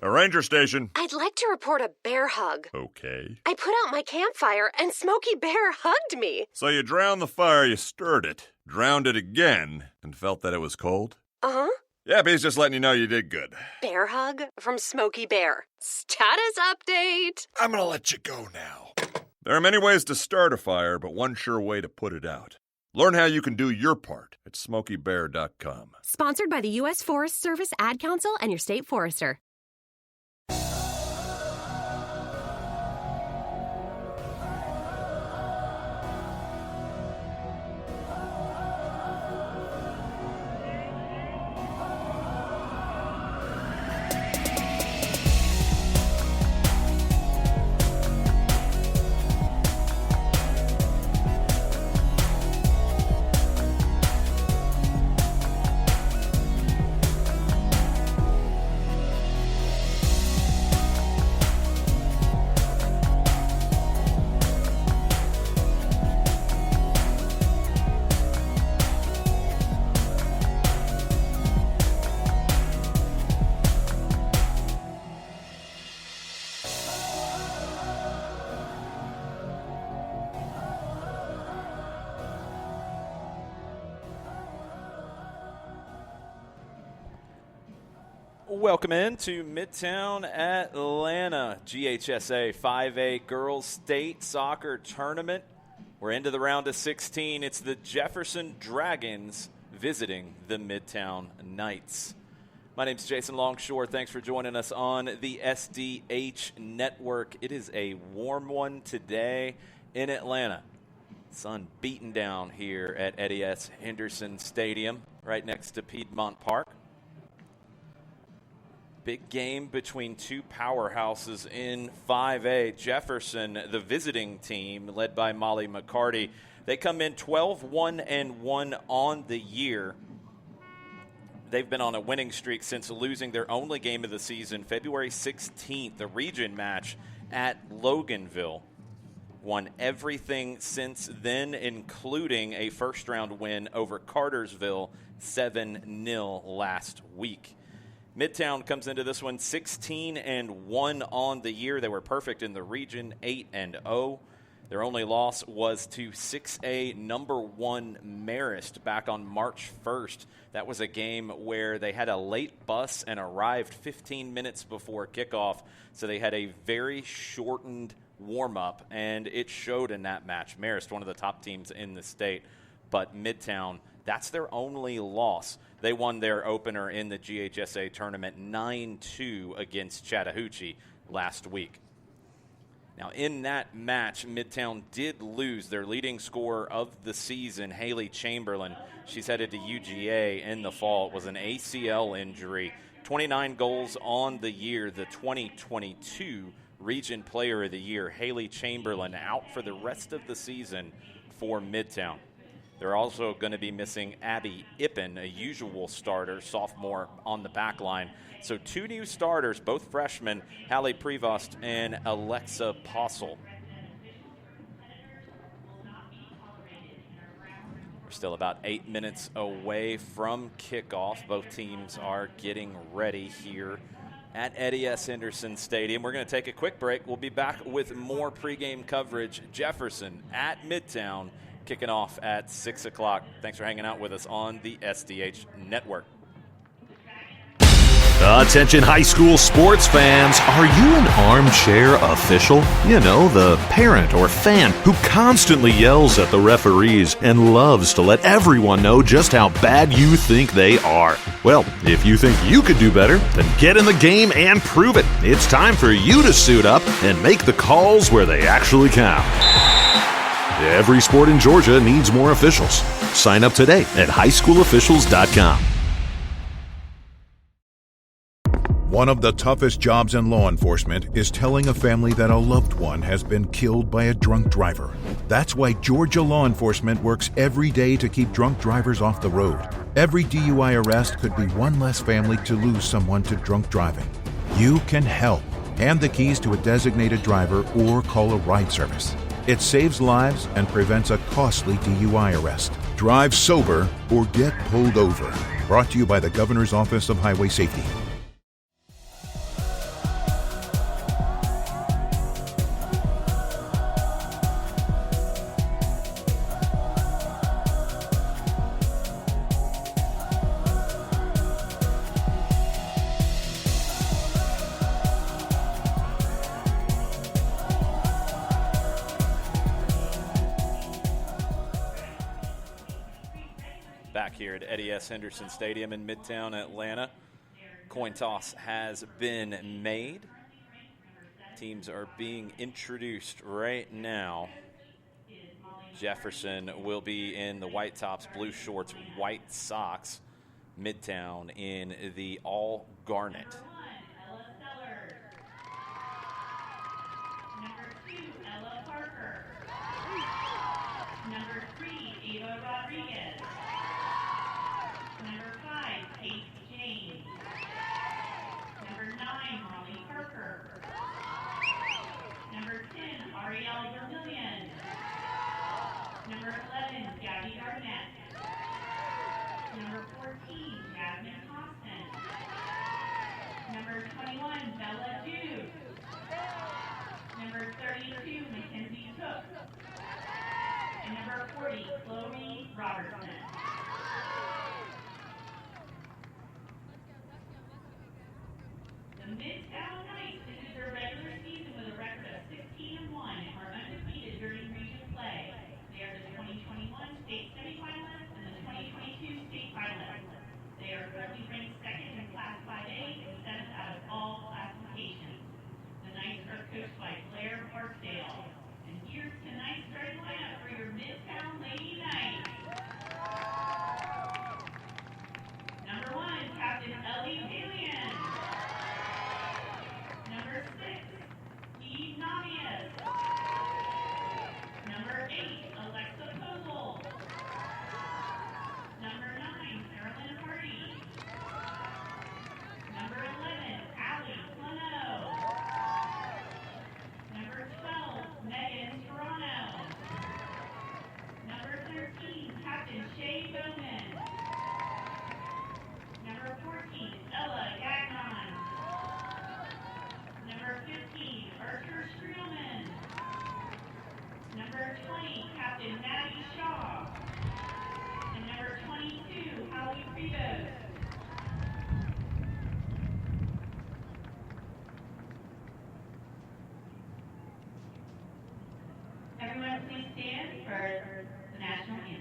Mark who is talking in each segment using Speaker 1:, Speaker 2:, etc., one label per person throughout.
Speaker 1: A ranger station.
Speaker 2: I'd like to report a bear hug.
Speaker 1: Okay.
Speaker 2: I put out my campfire and Smokey Bear hugged me.
Speaker 1: So you drowned the fire, you stirred it, drowned it again, and felt that it was cold?
Speaker 2: Uh-huh.
Speaker 1: Yep, he's just letting you know you did good.
Speaker 2: Bear hug from Smokey Bear. Status update.
Speaker 1: I'm gonna let you go now. There are many ways to start a fire, but one sure way to put it out. Learn how you can do your part at SmokeyBear.com.
Speaker 3: Sponsored by the U.S. Forest Service, Ad Council, and your state forester.
Speaker 4: Welcome in to Midtown Atlanta, GHSA 5A Girls State Soccer Tournament. We're into the round of 16. It's the Jefferson Dragons visiting the Midtown Knights. My name's Jason Longshore. Thanks for joining us on the SDH Network. It is a warm one today in Atlanta. Sun beating down here at Eddie S. Henderson Stadium, right next to Piedmont Park. Big game between two powerhouses in 5A. Jefferson, the visiting team, led by Molly McCarty. They come in 12-1-1 on the year. They've been on a winning streak since losing their only game of the season, February 16th, the region match at Loganville. Won everything since then, including a first-round win over Cartersville, 7-0 last week. Midtown comes into this one 16-1 on the year. They were perfect in the region, 8-0. Their only loss was to 6A number 1 Marist back on March 1st. That was a game where they had a late bus and arrived 15 minutes before kickoff, so they had a very shortened warm-up, and it showed in that match. Marist, one of the top teams in the state, but Midtown, that's their only loss. They won their opener in the GHSA tournament 9-2 against Chattahoochee last week. Now, in that match, Midtown did lose their leading scorer of the season, Haley Chamberlain. She's headed to UGA in the fall. It was an ACL injury. 29 goals on the year, the 2022 Region Player of the Year. Haley Chamberlain out for the rest of the season for Midtown. They're also going to be missing Abby Ippen, a usual starter, sophomore on the back line. So two new starters, both freshmen, Hallie Prevost and Alexa Possel. We're still about 8 minutes away from kickoff. Both teams are getting ready here at Eddie S. Henderson Stadium. We're going to take a quick break. We'll be back with more pregame coverage. Jefferson at Midtown, kicking off at 6 o'clock. Thanks for hanging out with us on the SDH Network.
Speaker 5: Attention high school sports fans, are you an armchair official? You know, the parent or fan who constantly yells at the referees and loves to let everyone know just how bad you think they are. Well, if you think you could do better, then get in the game and prove it. It's time for you to suit up and make the calls where they actually count. Every sport in Georgia needs more officials. Sign up today at highschoolofficials.com.
Speaker 6: One of the toughest jobs in law enforcement is telling a family that a loved one has been killed by a drunk driver. That's why Georgia law enforcement works every day to keep drunk drivers off the road. Every DUI arrest could be one less family to lose someone to drunk driving. You can help. Hand the keys to a designated driver or call a ride service. It saves lives and prevents a costly DUI arrest. Drive sober or get pulled over. Brought to you by the Governor's Office of Highway Safety.
Speaker 4: here at Eddie S. Henderson Stadium in Midtown Atlanta. Coin toss has been made. Teams are being introduced right now. Jefferson will be in the white tops, blue shorts, white socks. Midtown in the all garnet.
Speaker 7: Number 3, Ava Rodriguez. Number 5, Kate James. Number 9, Molly Parker. Number 10, Ariel Vermillion. Number 11, Gabby Garnett. Number 14, Jasmine Thompson. Number 21, Bella Jude. Number 32, Mackenzie Took. And number 40, Chloe Robertson. The Midtown Knights ended their regular season with a record of 16-1 and are undefeated during region play. They are the 2021 state semifinalists and the 2022 state finalists. They are currently ranked second in Class 5A and seventh out of all classifications. The Knights are coached by Claire Barksdale. And here's tonight's starting lineup for your Midtown Lady Knights. Number 1, Captain Ellie Valian. Number 6, Steve Namias. Number 8, Alexa Kozel. Number 9, Carolyn Hardy. Number 11, Allie Plano. Number 12, Megan Toronto. Number 13, Captain Shay Bowman. Number 14, Ella Gagnon. Number 15, Archer Streelman. Number 20, Captain Maddie Shaw. And number 22, Hallie Rivas. Everyone please stand for the national anthem.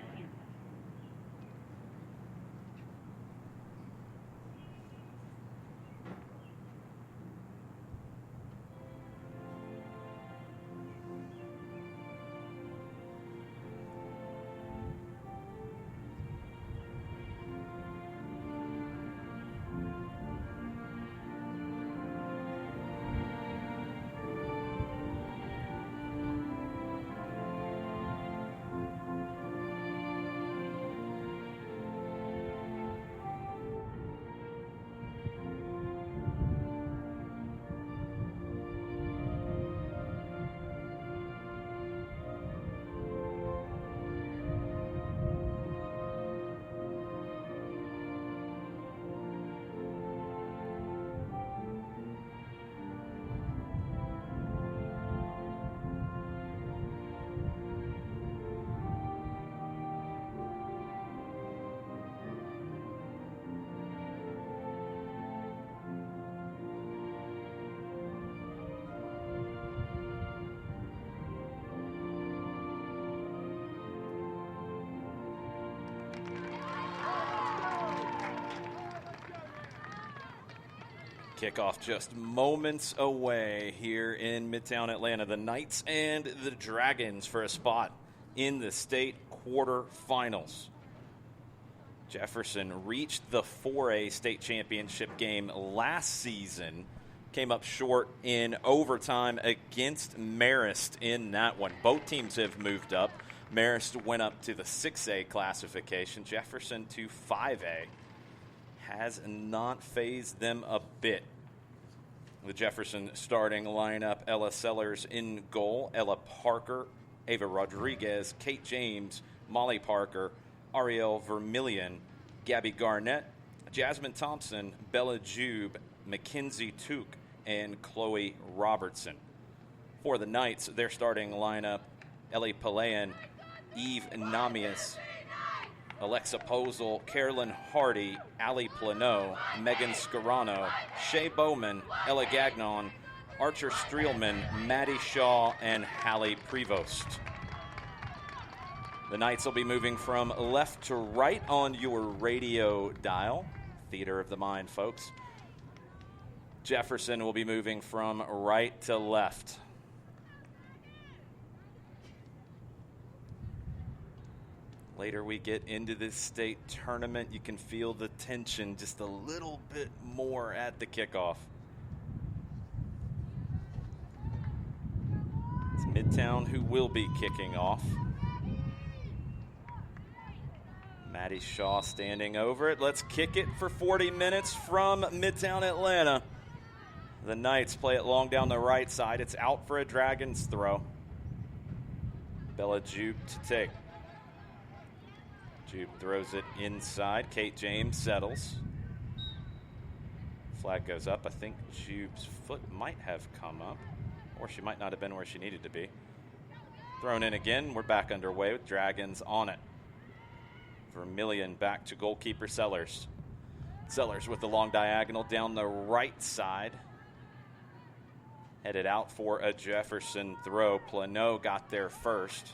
Speaker 4: Kickoff just moments away here in Midtown Atlanta. The Knights and the Dragons for a spot in the state quarterfinals. Jefferson reached the 4A state championship game last season. Came up short in overtime against Marist in that one. Both teams have moved up. Marist went up to the 6A classification. Jefferson to 5A. Has not phased them a bit. The Jefferson starting lineup: Ella Sellers in goal, Ella Parker, Ava Rodriguez, Kate James, Molly Parker, Ariel Vermillion, Gabby Garnett, Jasmine Thompson, Bella Jube, Mackenzie Took, and Chloe Robertson. For the Knights, their starting lineup: Ellie Palayan, Eve Namias, Alexa Posel, Carolyn Hardy, Allie Plano, Megan Scarano, Shay Bowman, Ella Gagnon, Archer Streelman, Maddie Shaw, and Hallie Prevost. The Knights will be moving from left to right on your radio dial. Theater of the mind, folks. Jefferson will be moving from right to left. Later we get into this state tournament, you can feel the tension just a little bit more at the kickoff. It's Midtown who will be kicking off. Maddie Shaw standing over it. Let's kick it for 40 minutes from Midtown Atlanta. The Knights play it long down the right side. It's out for a Dragons throw. Bella Jupe to take. Jupe throws it inside. Kate James settles. Flag goes up. I think Jupe's foot might have come up, or she might not have been where she needed to be. Thrown in again. We're back underway with Dragons on it. Vermillion back to goalkeeper Sellers. Sellers with the long diagonal down the right side. Headed out for a Jefferson throw. Plano got there first.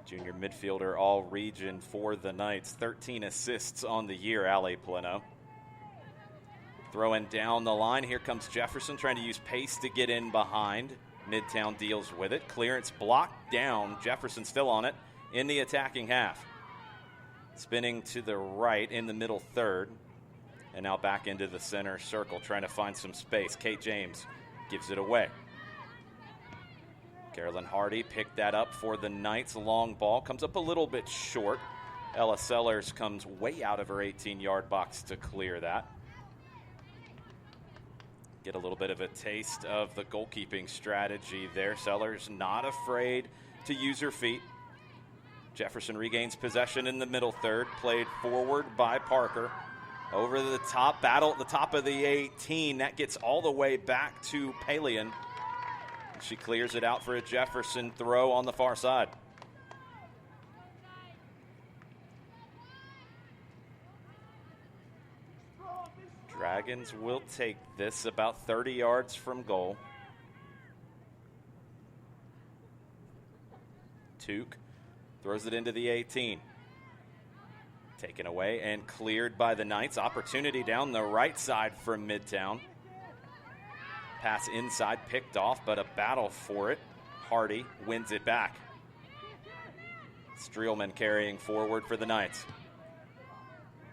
Speaker 4: Junior midfielder all region for the Knights. 13 assists on the year, Ali Plano. Throwing down the line. Here comes Jefferson trying to use pace to get in behind. Midtown deals with it. Clearance blocked down. Jefferson still on it in the attacking half. Spinning to the right in the middle third. And now back into the center circle trying to find some space. Kate James gives it away. Carolyn Hardy picked that up for the Knights. Long ball comes up a little bit short. Ella Sellers comes way out of her 18-yard box to clear that. Get a little bit of a taste of the goalkeeping strategy there. Sellers not afraid to use her feet. Jefferson regains possession in the middle third. Played forward by Parker. Over the top, battle at the top of the 18. That gets all the way back to Palian. She clears it out for a Jefferson throw on the far side. Dragons will take this about 30 yards from goal. Tuke throws it into the 18. Taken away and cleared by the Knights. Opportunity down the right side for Midtown. Pass inside, picked off, but a battle for it. Hardy wins it back. Streelman carrying forward for the Knights.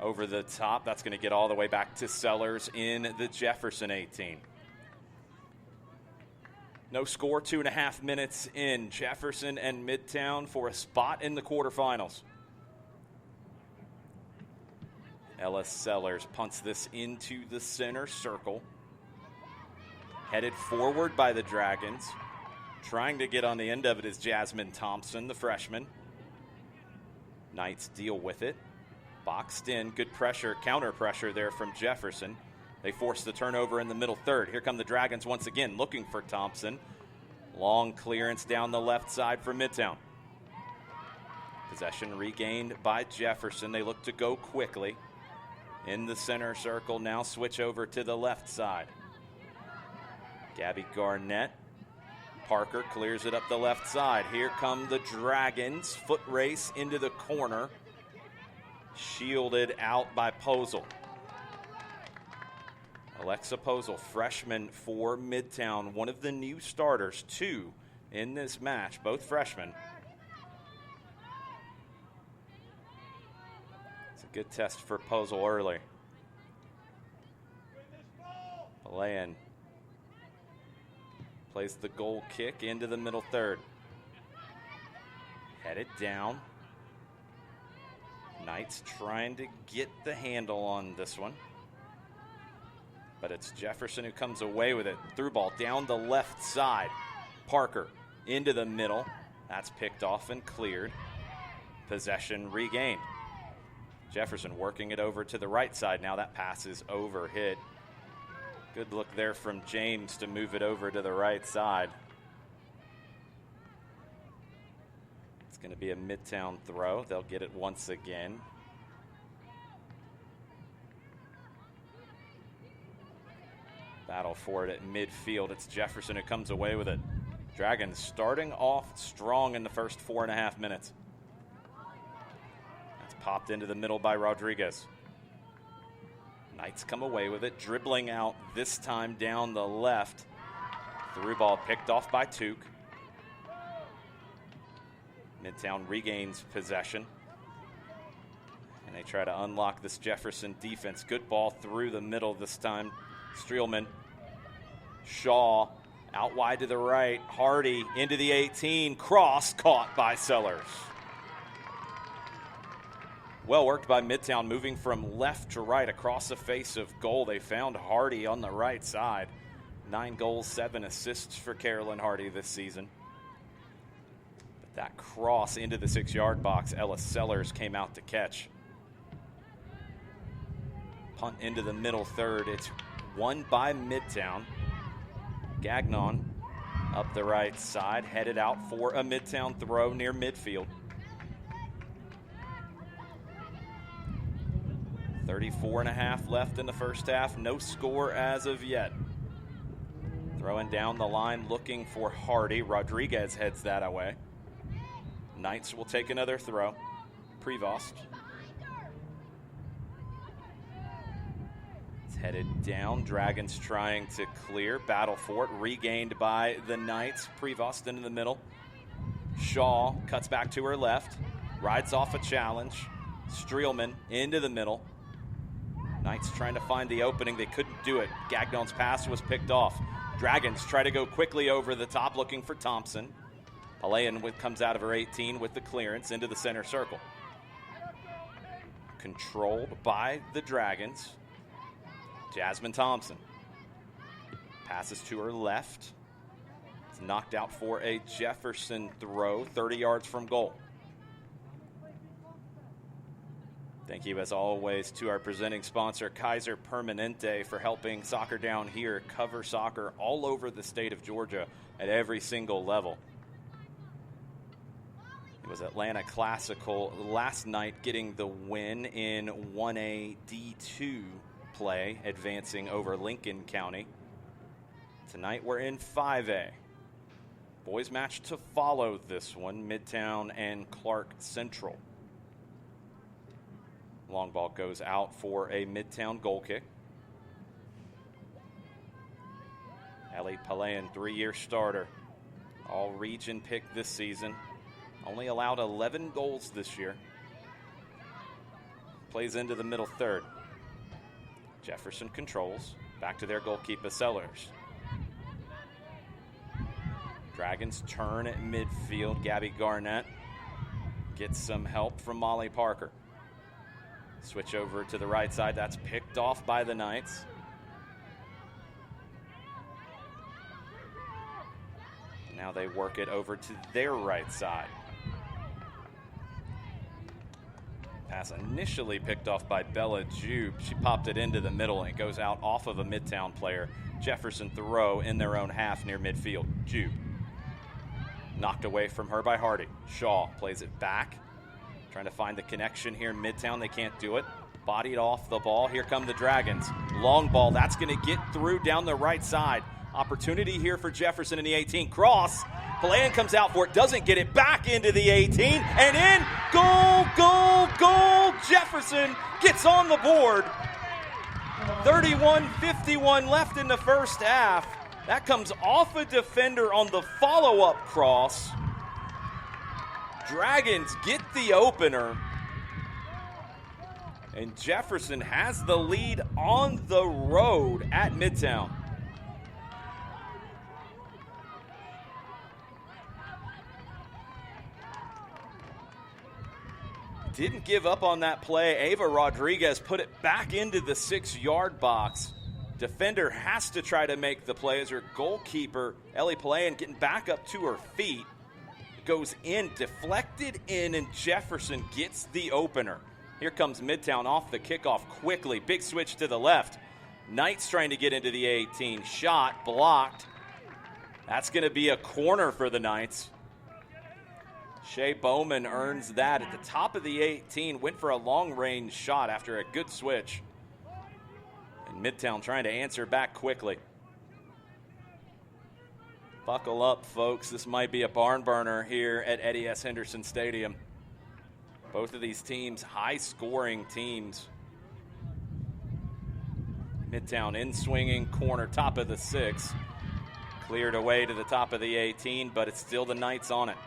Speaker 4: Over the top, that's going to get all the way back to Sellers in the Jefferson 18. No score, 2.5 minutes in. Jefferson and Midtown for a spot in the quarterfinals. Ella Sellers punts this into the center circle. Headed forward by the Dragons. Trying to get on the end of it is Jasmine Thompson, the freshman. Knights deal with it. Boxed in, good pressure, counter pressure there from Jefferson. They force the turnover in the middle third. Here come the Dragons once again, looking for Thompson. Long clearance down the left side for Midtown. Possession regained by Jefferson. They look to go quickly. In the center circle, now switch over to the left side. Gabby Garnett. Parker clears it up the left side. Here come the Dragons. Foot race into the corner. Shielded out by Posel. Alexa Posel, freshman for Midtown. One of the new starters, 2 in this match, both freshmen. It's a good test for Posel early. Palayan plays the goal kick into the middle third. Headed down. Knights trying to get the handle on this one. But it's Jefferson who comes away with it. Through ball down the left side. Parker into the middle. That's picked off and cleared. Possession regained. Jefferson working it over to the right side. Now that pass is overhit. Good look there from James to move it over to the right side. It's going to be a Midtown throw. They'll get it once again. Battle for it at midfield. It's Jefferson who comes away with it. Dragons starting off strong in the first 4.5 minutes. That's popped into the middle by Rodriguez. Knights come away with it, dribbling out this time down the left. Through ball picked off by Tuke. Midtown regains possession. And they try to unlock this Jefferson defense. Good ball through the middle this time. Streelman. Shaw out wide to the right. Hardy into the 18. Cross caught by Sellers. Well worked by Midtown, moving from left to right across the face of goal. They found Hardy on the right side. 9 goals, 7 assists for Carolyn Hardy this season. But that cross into the 6-yard box, Ella Sellers came out to catch. Punt into the middle third. It's won by Midtown. Gagnon up the right side, headed out for a Midtown throw near midfield. 34.5 left in the first half. No score as of yet. Throwing down the line, looking for Hardy. Rodriguez heads that away. Knights will take another throw. Prevost. It's headed down. Dragons trying to clear. Battle for it. Regained by the Knights. Prevost into the middle. Shaw cuts back to her left. Rides off a challenge. Streelman into the middle. Knights trying to find the opening. They couldn't do it. Gagnon's pass was picked off. Dragons try to go quickly over the top looking for Thompson. Palayan comes out of her 18 with the clearance into the center circle. Controlled by the Dragons. Jasmine Thompson. Passes to her left. It's knocked out for a Jefferson throw 30 yards from goal. Thank you, as always, to our presenting sponsor, Kaiser Permanente, for helping Soccer Down Here cover soccer all over the state of Georgia at every single level. It was Atlanta Classical last night getting the win in 1A D2 play, advancing over Lincoln County. Tonight we're in 5A. Boys match to follow this one, Midtown and Clark Central. Long ball goes out for a Midtown goal kick. Ellie Palayan, 3-year starter. All region pick this season. Only allowed 11 goals this year. Plays into the middle third. Jefferson controls. Back to their goalkeeper, Sellers. Dragons turn at midfield. Gabby Garnett gets some help from Molly Parker. Switch over to the right side. That's picked off by the Knights. Now they work it over to their right side. Pass initially picked off by Bella Jube. She popped it into the middle and it goes out off of a Midtown player. Jefferson throw in their own half near midfield. Jube. Knocked away from her by Hardy. Shaw plays it back. Trying to find the connection here in Midtown. They can't do it. Bodied off the ball. Here come the Dragons. Long ball. That's going to get through down the right side. Opportunity here for Jefferson in the 18. Cross. Palayan comes out for it. Doesn't get it back into the 18. And in. Goal, goal, goal. Jefferson gets on the board. 31-51 left in the first half. That comes off a defender on the follow-up cross. Dragons get the opener, and Jefferson has the lead on the road at Midtown. Didn't give up on that play. Ava Rodriguez put it back into the 6-yard box. Defender has to try to make the play as her goalkeeper, Ellie Palayan, getting back up to her feet. Goes in, deflected in, and Jefferson gets the opener. Here comes Midtown off the kickoff quickly. Big switch to the left. Knights trying to get into the 18. Shot blocked. That's going to be a corner for the Knights. Shea Bowman earns that at the top of the 18. Went for a long-range shot after a good switch. And Midtown trying to answer back quickly. Buckle up, folks. This might be a barn burner here at Eddie S. Henderson Stadium. Both of these teams, high-scoring teams. Midtown in swinging corner, top of the 6. Cleared away to the top of the 18, but it's still the Knights on it.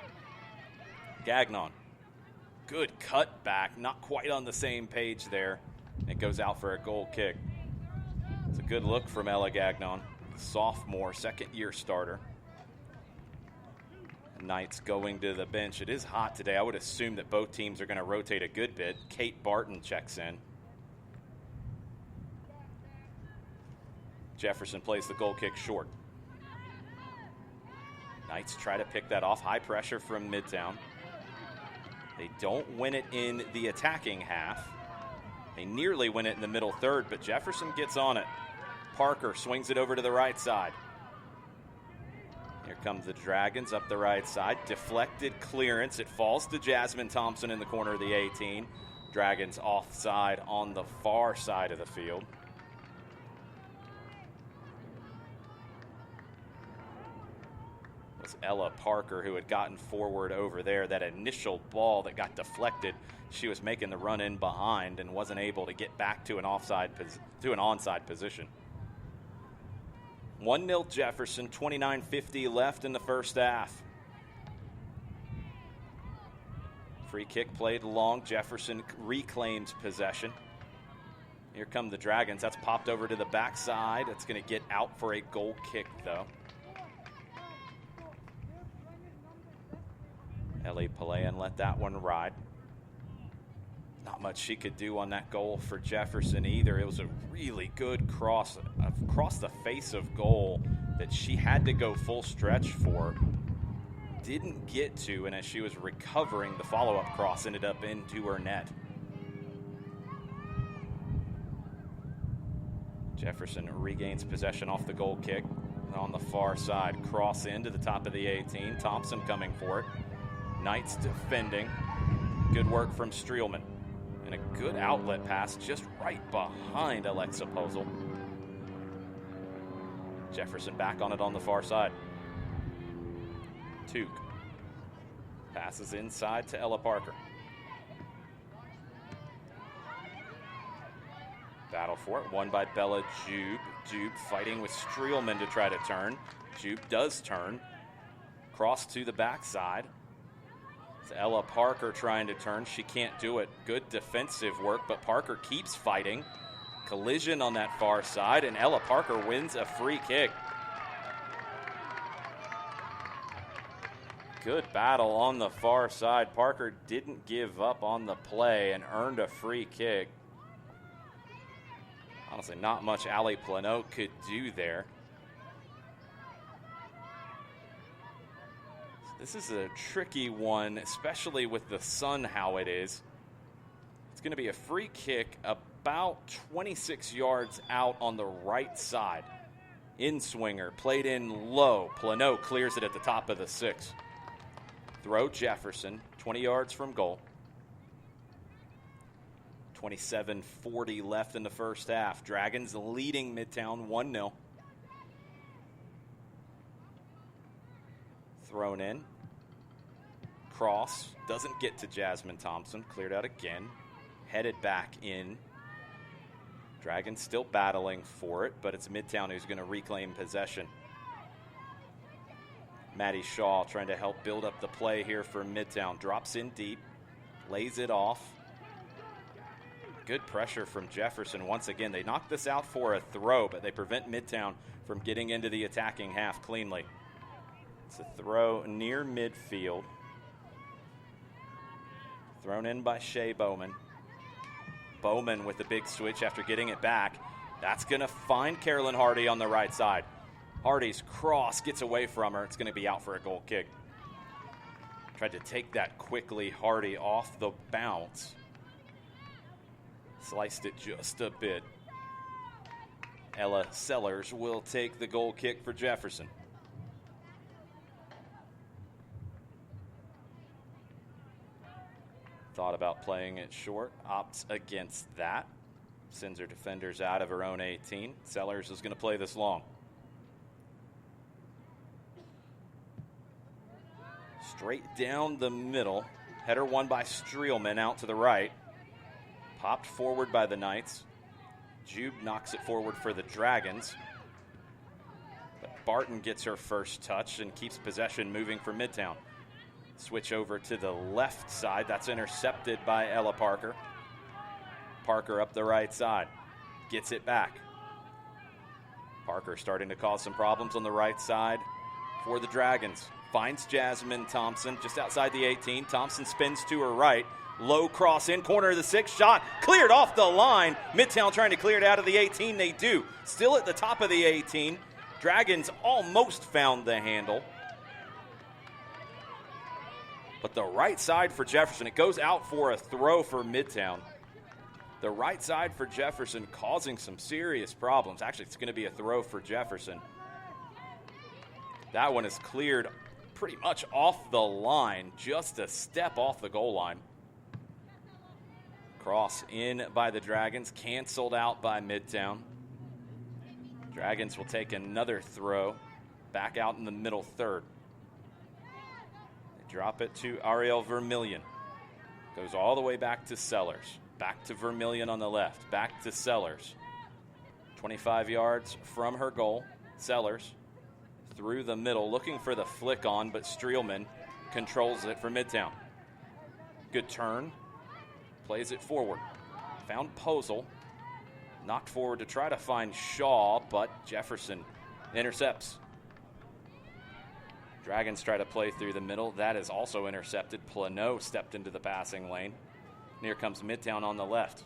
Speaker 4: Gagnon. Good cut back, not quite on the same page there. It goes out for a goal kick. It's a good look from Ella Gagnon, sophomore, second-year starter. Knights going to the bench. It is hot today. I would assume that both teams are going to rotate a good bit. Kate Barton checks in. Jefferson plays the goal kick short. Knights try to pick that off. High pressure from Midtown. They don't win it in the attacking half. They nearly win it in the middle third, but Jefferson gets on it. Parker swings it over to the right side. Here comes the Dragons up the right side. Deflected clearance. It falls to Jasmine Thompson in the corner of the 18. Dragons offside on the far side of the field. It was Ella Parker who had gotten forward over there. That initial ball that got deflected, she was making the run in behind and wasn't able to get back to an onside position. 1-0 Jefferson, 29:50 left in the first half. Free kick played long. Jefferson reclaims possession. Here come the Dragons. That's popped over to the backside. It's going to get out for a goal kick, though. Ellie Palayan let that one ride. Not much she could do on that goal for Jefferson either. It was a really good cross across the face of goal that she had to go full stretch for. Didn't get to, and as she was recovering, the follow-up cross ended up into her net. Jefferson regains possession off the goal kick on the far side. Cross into the top of the 18. Thompson coming for it. Knights defending. Good work from Streelman. And a good outlet pass just right behind Alexa Posel. Jefferson back on it on the far side. Took passes inside to Ella Parker. Battle for it, won by Bella Jube. Jube fighting with Streelman to try to turn. Jube does turn. Cross to the backside. It's Ella Parker trying to turn. She can't do it. Good defensive work, but Parker keeps fighting. Collision on that far side, and Ella Parker wins a free kick. Good battle on the far side. Parker didn't give up on the play and earned a free kick. Honestly, not much Ali Plano could do there. This is a tricky one, especially with the sun how it is. It's going to be a free kick about 26 yards out on the right side. In-swinger, played in low. Plano clears it at the top of the 6. Throw Jefferson, 20 yards from goal. 27:40 left in the first half. Dragons leading Midtown 1-0. Thrown in. Cross. Doesn't get to Jasmine Thompson. Cleared out again. Headed back in. Dragons still battling for it, but it's Midtown who's going to reclaim possession. Maddie Shaw trying to help build up the play here for Midtown. Drops in deep. Lays it off. Good pressure from Jefferson. Once again, they knock this out for a throw, but they prevent Midtown from getting into the attacking half cleanly. It's a throw near midfield. Thrown in by Shea Bowman. Bowman with the big switch after getting it back. That's going to find Carolyn Hardy on the right side. Hardy's cross gets away from her. It's going to be out for a goal kick. Tried to take that quickly. Hardy off the bounce. Sliced it just a bit. Ella Sellers will take the goal kick for Jefferson. Thought about playing it short, opts against that. Sends her defenders out of her own 18. Sellers is going to play this long. Straight down the middle. Header won by Streelman out to the right. Popped forward by the Knights. Jube knocks it forward for the Dragons. But Barton gets her first touch and keeps possession moving for Midtown. Switch over to the left side. That's intercepted by Ella Parker. Parker up the right side. Gets it back. Parker starting to cause some problems on the right side for the Dragons. Finds Jasmine Thompson just outside the 18. Thompson spins to her right. Low cross in, corner of the 6. Shot cleared off the line. Midtown trying to clear it out of the 18. They do. Still at the top of the 18. Dragons almost found the handle. But the right side for Jefferson, it goes out for a throw for Midtown. The right side for Jefferson causing some serious problems. Actually, it's going to be a throw for Jefferson. That one is cleared pretty much off the line, just a step off the goal line. Cross in by the Dragons, canceled out by Midtown. Dragons will take another throw back out in the middle third. They drop it to Ariel Vermillion. Goes all the way back to Sellers. Back to Vermillion on the left. Back to Sellers. 25 yards from her goal. Sellers through the middle, looking for the flick on, but Streelman controls it for Midtown. Good turn. Plays it forward. Found Posel. Knocked forward to try to find Shaw, but Jefferson intercepts. Dragons try to play through the middle. That is also intercepted. Plano stepped into the passing lane. Here comes Midtown on the left.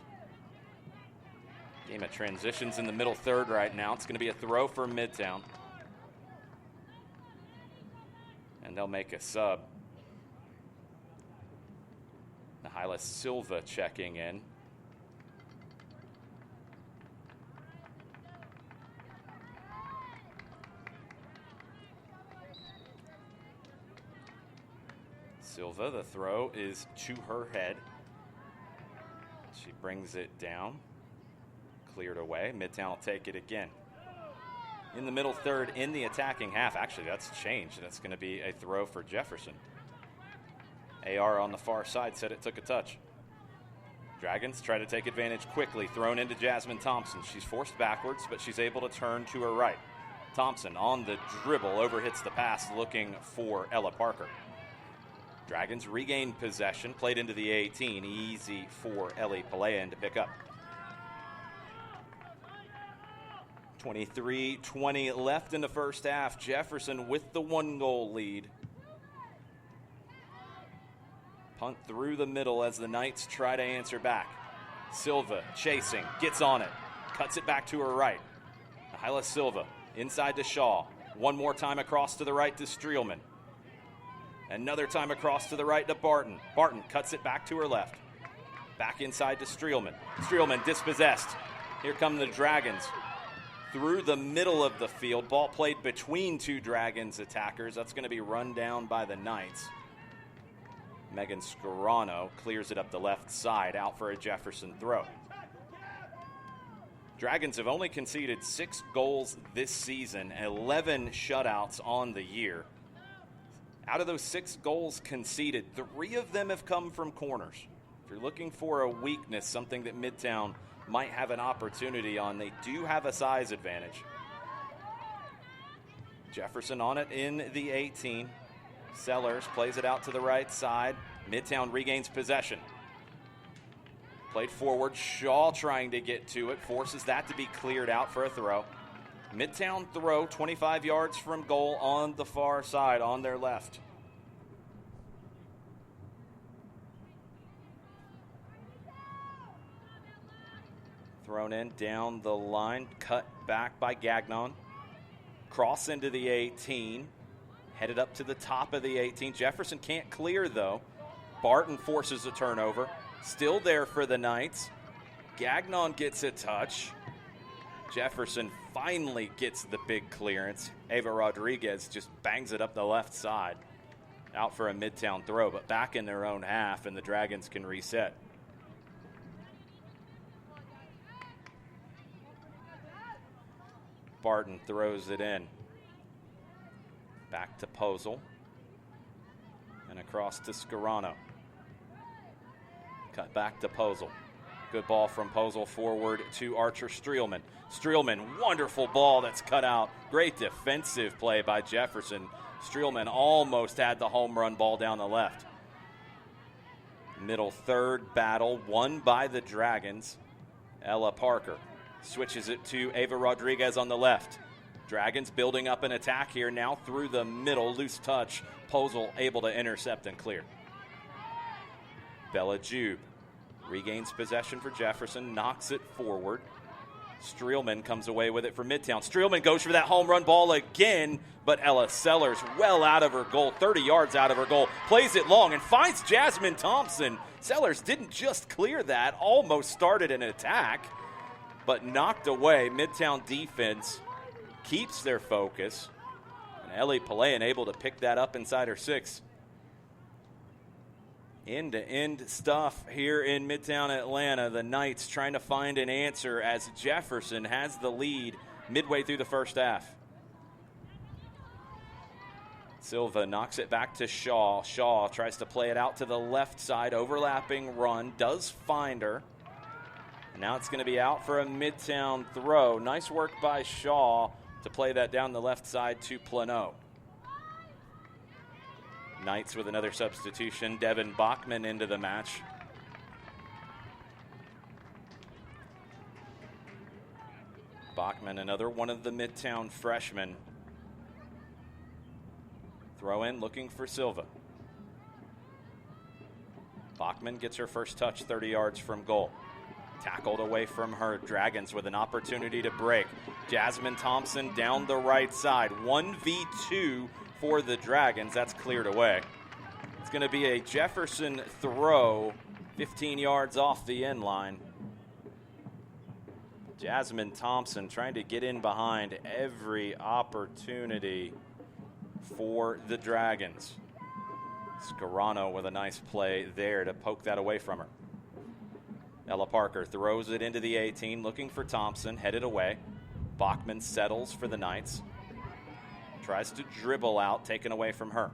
Speaker 4: Game of transitions in the middle third right now. It's going to be a throw for Midtown. And they'll make a sub. Nahyla Silva checking in. Silva, the throw is to her head. She brings it down. Cleared away. Midtown will take it again. In the middle third, in the attacking half. Actually, that's changed. That's going to be a throw for Jefferson. AR on the far side said it took a touch. Dragons try to take advantage quickly. Thrown into Jasmine Thompson. She's forced backwards, but she's able to turn to her right. Thompson on the dribble overhits the pass, looking for Ella Parker. Dragons regain possession, played into the 18. Easy for Ellie Palayan to pick up. 23-20 left in the first half. Jefferson with the 1-goal lead. Punt through the middle as the Knights try to answer back. Silva chasing, gets on it, cuts it back to her right. Nahyla Silva inside to Shaw. One more time across to the right to Streelman. Another time across to the right to Barton. Barton cuts it back to her left. Back inside to Streelman. Streelman dispossessed. Here come the Dragons. Through the middle of the field. Ball played between two Dragons attackers. That's going to be run down by the Knights. Megan Scarano clears it up the left side, out for a Jefferson throw. Dragons have only conceded 6 goals this season, 11 shutouts on the year. Out of those 6 goals conceded, 3 of them have come from corners. If you're looking for a weakness, something that Midtown might have an opportunity on, they do have a size advantage. Jefferson on it in the 18. Sellers plays it out to the right side. Midtown regains possession. Played forward. Shaw trying to get to it. Forces that to be cleared out for a throw. Midtown throw 25 yards from goal on the far side on their left. Thrown in down the line. Cut back by Gagnon. Cross into the 18. Headed up to the top of the 18. Jefferson can't clear, though. Barton forces a turnover. Still there for the Knights. Gagnon gets a touch. Jefferson finally gets the big clearance. Ava Rodriguez just bangs it up the left side. Out for a Midtown throw, but back in their own half, and the Dragons can reset. Barton throws it in. Back to Posel. across to Scarano. Cut back to Posel. Good ball from Posel forward to Archer Streelman. Streelman, wonderful ball that's cut out. Great defensive play by Jefferson. Streelman almost had the home run ball down the left. Middle third battle won by the Dragons. Ella Parker switches it to Ava Rodriguez on the left. Dragons building up an attack here now through the middle. Loose touch. Posel able to intercept and clear. Bella Jube regains possession for Jefferson, knocks it forward. Streelman comes away with it for Midtown. Streelman goes for that home run ball again, but Ella Sellers well out of her goal, 30 yards out of her goal, plays it long and finds Jasmine Thompson. Sellers didn't just clear that, almost started an attack, but knocked away. Midtown defense keeps their focus, and Ellie Palayan able to pick that up inside her 6. End-to-end stuff here in Midtown Atlanta. The Knights trying to find an answer as Jefferson has the lead midway through the first half. Silva knocks it back to Shaw. Shaw tries to play it out to the left side. Overlapping run. Does find her. Now it's going to be out for a Midtown throw. Nice work by Shaw to play that down the left side to Plano. Knights with another substitution. Devin Bachman into the match. Bachman, another one of the Midtown freshmen. Throw in looking for Silva. Bachman gets her first touch 30 yards from goal. Tackled away from her. Dragons with an opportunity to break. Jasmine Thompson down the right side. 1v2 for the Dragons. That's cleared away. It's going to be a Jefferson throw 15 yards off the end line. Jasmine Thompson trying to get in behind every opportunity for the Dragons. Scarano with a nice play there to poke that away from her. Ella Parker throws it into the 18, looking for Thompson, headed away. Bachman settles for the Knights. Tries to dribble out, taken away from her.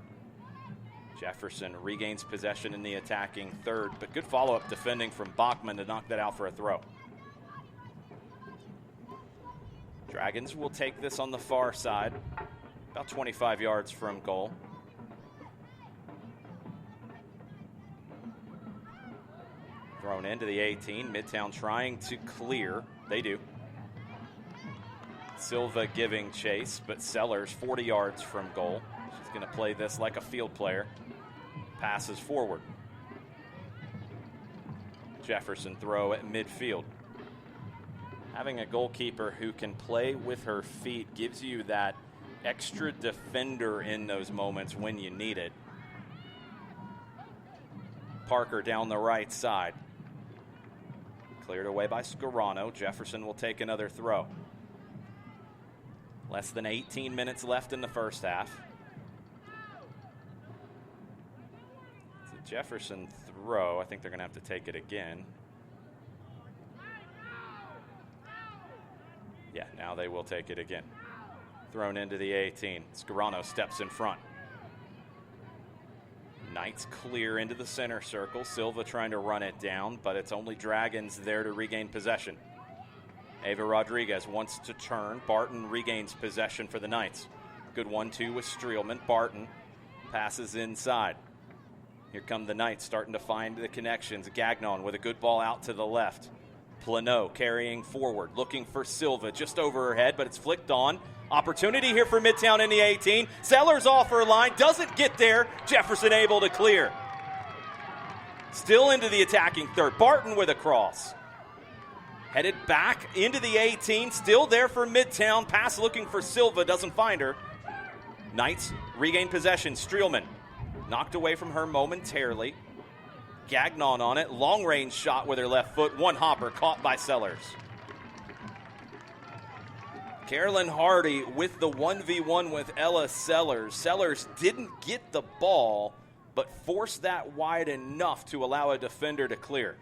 Speaker 4: Jefferson regains possession in the attacking third, but good follow-up defending from Bachman to knock that out for a throw. Dragons will take this on the far side, about 25 yards from goal. Thrown into the 18, Midtown trying to clear. They do. Silva giving chase, but Sellers 40 yards from goal. She's going to play this like a field player. Passes forward. Jefferson throw at midfield. Having a goalkeeper who can play with her feet gives you that extra defender in those moments when you need it. Parker down the right side. Cleared away by Scarano. Jefferson will take another throw. Less than 18 minutes left in the first half. It's a Jefferson throw. I think they're going to have to take it again. Yeah, now they will take it again. Thrown into the 18. Scarano steps in front. Knights clear into the center circle. Silva trying to run it down, but it's only Dragons there to regain possession. Ava Rodriguez wants to turn. Barton regains possession for the Knights. Good 1-2 with Streelman. Barton passes inside. Here come the Knights starting to find the connections. Gagnon with a good ball out to the left. Plano carrying forward, looking for Silva just over her head, but it's flicked on. Opportunity here for Midtown in the 18. Sellers off her line, doesn't get there. Jefferson able to clear. Still into the attacking third. Barton with a cross. Headed back into the 18, still there for Midtown. Pass looking for Silva, doesn't find her. Knights regain possession. Streelman knocked away from her momentarily. Gagnon on it, long range shot with her left foot. One hopper caught by Sellers. Carolyn Hardy with the 1v1 with Ella Sellers. Sellers didn't get the ball, but forced that wide enough to allow a defender to clear.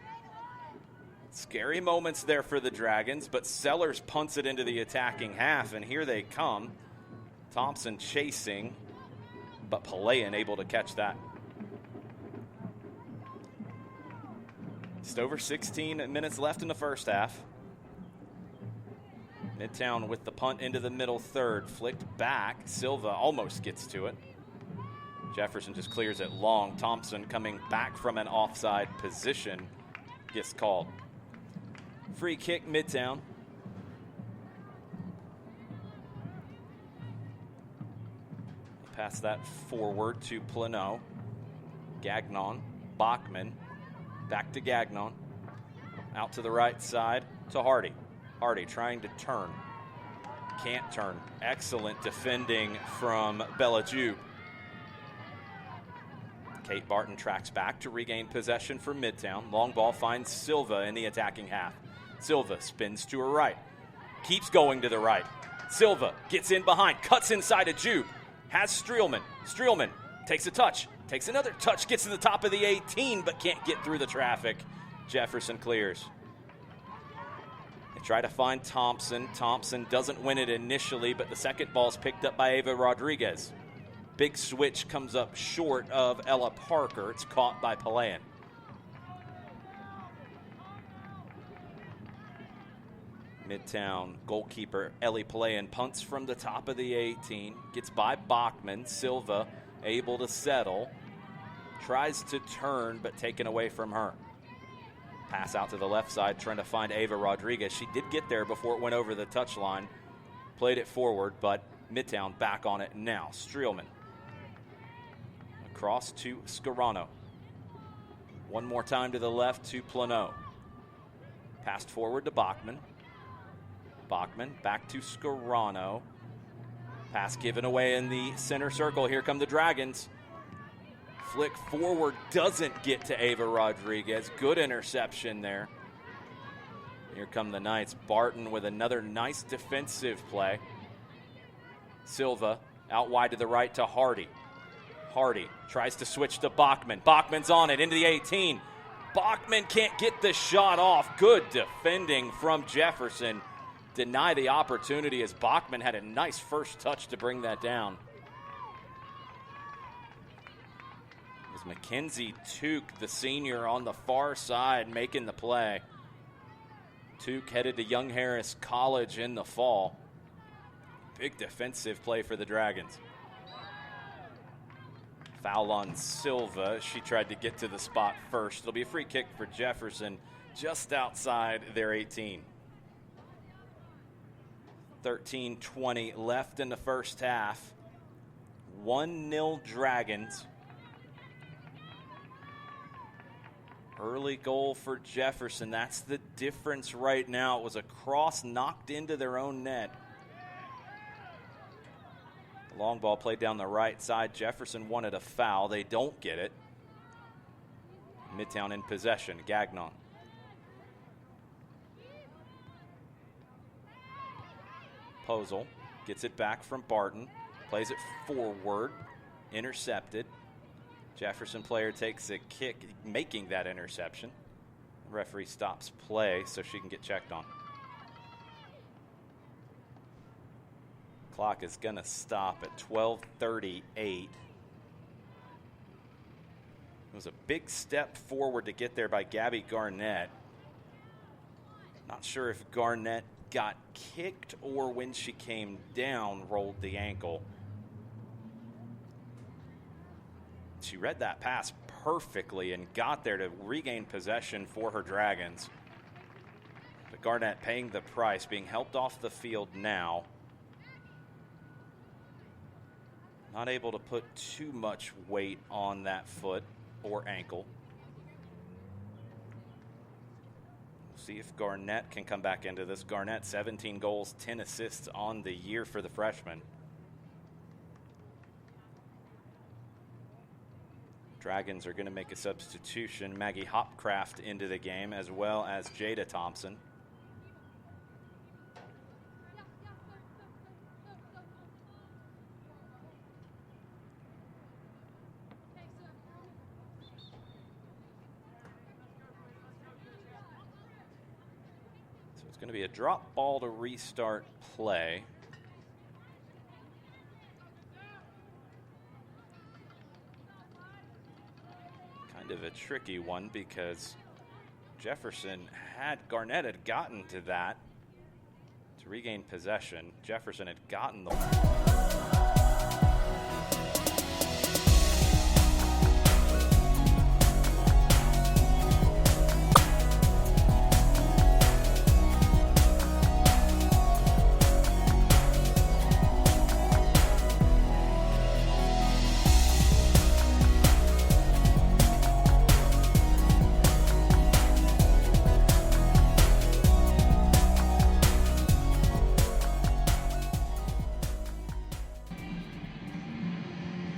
Speaker 4: Scary moments there for the Dragons, but Sellers punts it into the attacking half, and here they come. Thompson chasing, but Palayan able to catch that. Just over 16 minutes left in the first half. Midtown with the punt into the middle third. Flicked back. Silva almost gets to it. Jefferson just clears it long. Thompson coming back from an offside position gets called. Free kick, Midtown. Pass that forward to Plano. Gagnon. Bachman. Back to Gagnon. Out to the right side to Hardy. Hardy trying to turn. Can't turn. Excellent defending from Bellajube. Kate Barton tracks back to regain possession for Midtown. Long ball finds Silva in the attacking half. Silva spins to her right. Keeps going to the right. Silva gets in behind. Cuts inside of Jube. Has Streelman. Streelman takes a touch. Takes another touch. Gets to the top of the 18, but can't get through the traffic. Jefferson clears. They try to find Thompson. Thompson doesn't win it initially, but the second ball's picked up by Ava Rodriguez. Big switch comes up short of Ella Parker. It's caught by Palayan. Midtown goalkeeper Ellie Palayan punts from the top of the 18. Gets by Bachman. Silva able to settle. Tries to turn, but taken away from her. Pass out to the left side, trying to find Ava Rodriguez. She did get there before it went over the touchline. Played it forward, but Midtown back on it now. Streelman. Across to Scarano. One more time to the left to Plano. Passed forward to Bachman. Bachman back to Scarano. Pass given away in the center circle. Here come the Dragons. Flick forward doesn't get to Ava Rodriguez. Good interception there. Here come the Knights. Barton with another nice defensive play. Silva out wide to the right to Hardy. Hardy tries to switch to Bachman. Bachman's on it into the 18. Bachman can't get the shot off. Good defending from Jefferson. Deny the opportunity as Bachman had a nice first touch to bring that down. It was Mackenzie Tuke, the senior, on the far side making the play. Tuke headed to Young Harris College in the fall. Big defensive play for the Dragons. Foul on Silva. She tried to get to the spot first. It'll be a free kick for Jefferson just outside their 18. 13:20 left in the first half. 1-0 Dragons. Early goal for Jefferson. That's the difference right now. It was a cross knocked into their own net. The long ball played down the right side. Jefferson wanted a foul. They don't get it. Midtown in possession. Gagnon. Posel gets it back from Barton. Plays it forward. Intercepted. Jefferson player takes a kick, making that interception. The referee stops play so she can get checked on. Clock is going to stop at 12:38. It was a big step forward to get there by Gabby Garnett. Not sure if Garnett got kicked or when she came down rolled the ankle. She read that pass perfectly and got there to regain possession for her Dragons. But Garnett paying the price, being helped off the field now. Not able to put too much weight on that foot or ankle. See if Garnett can come back into this. Garnett, 17 goals, 10 assists on the year for the freshman. Dragons are going to make a substitution. Maggie Hopcraft into the game, as well as Jada Thompson. It's going to be a drop ball to restart play. Kind of a tricky one because Garnett had gotten to that to regain possession. Jefferson had gotten the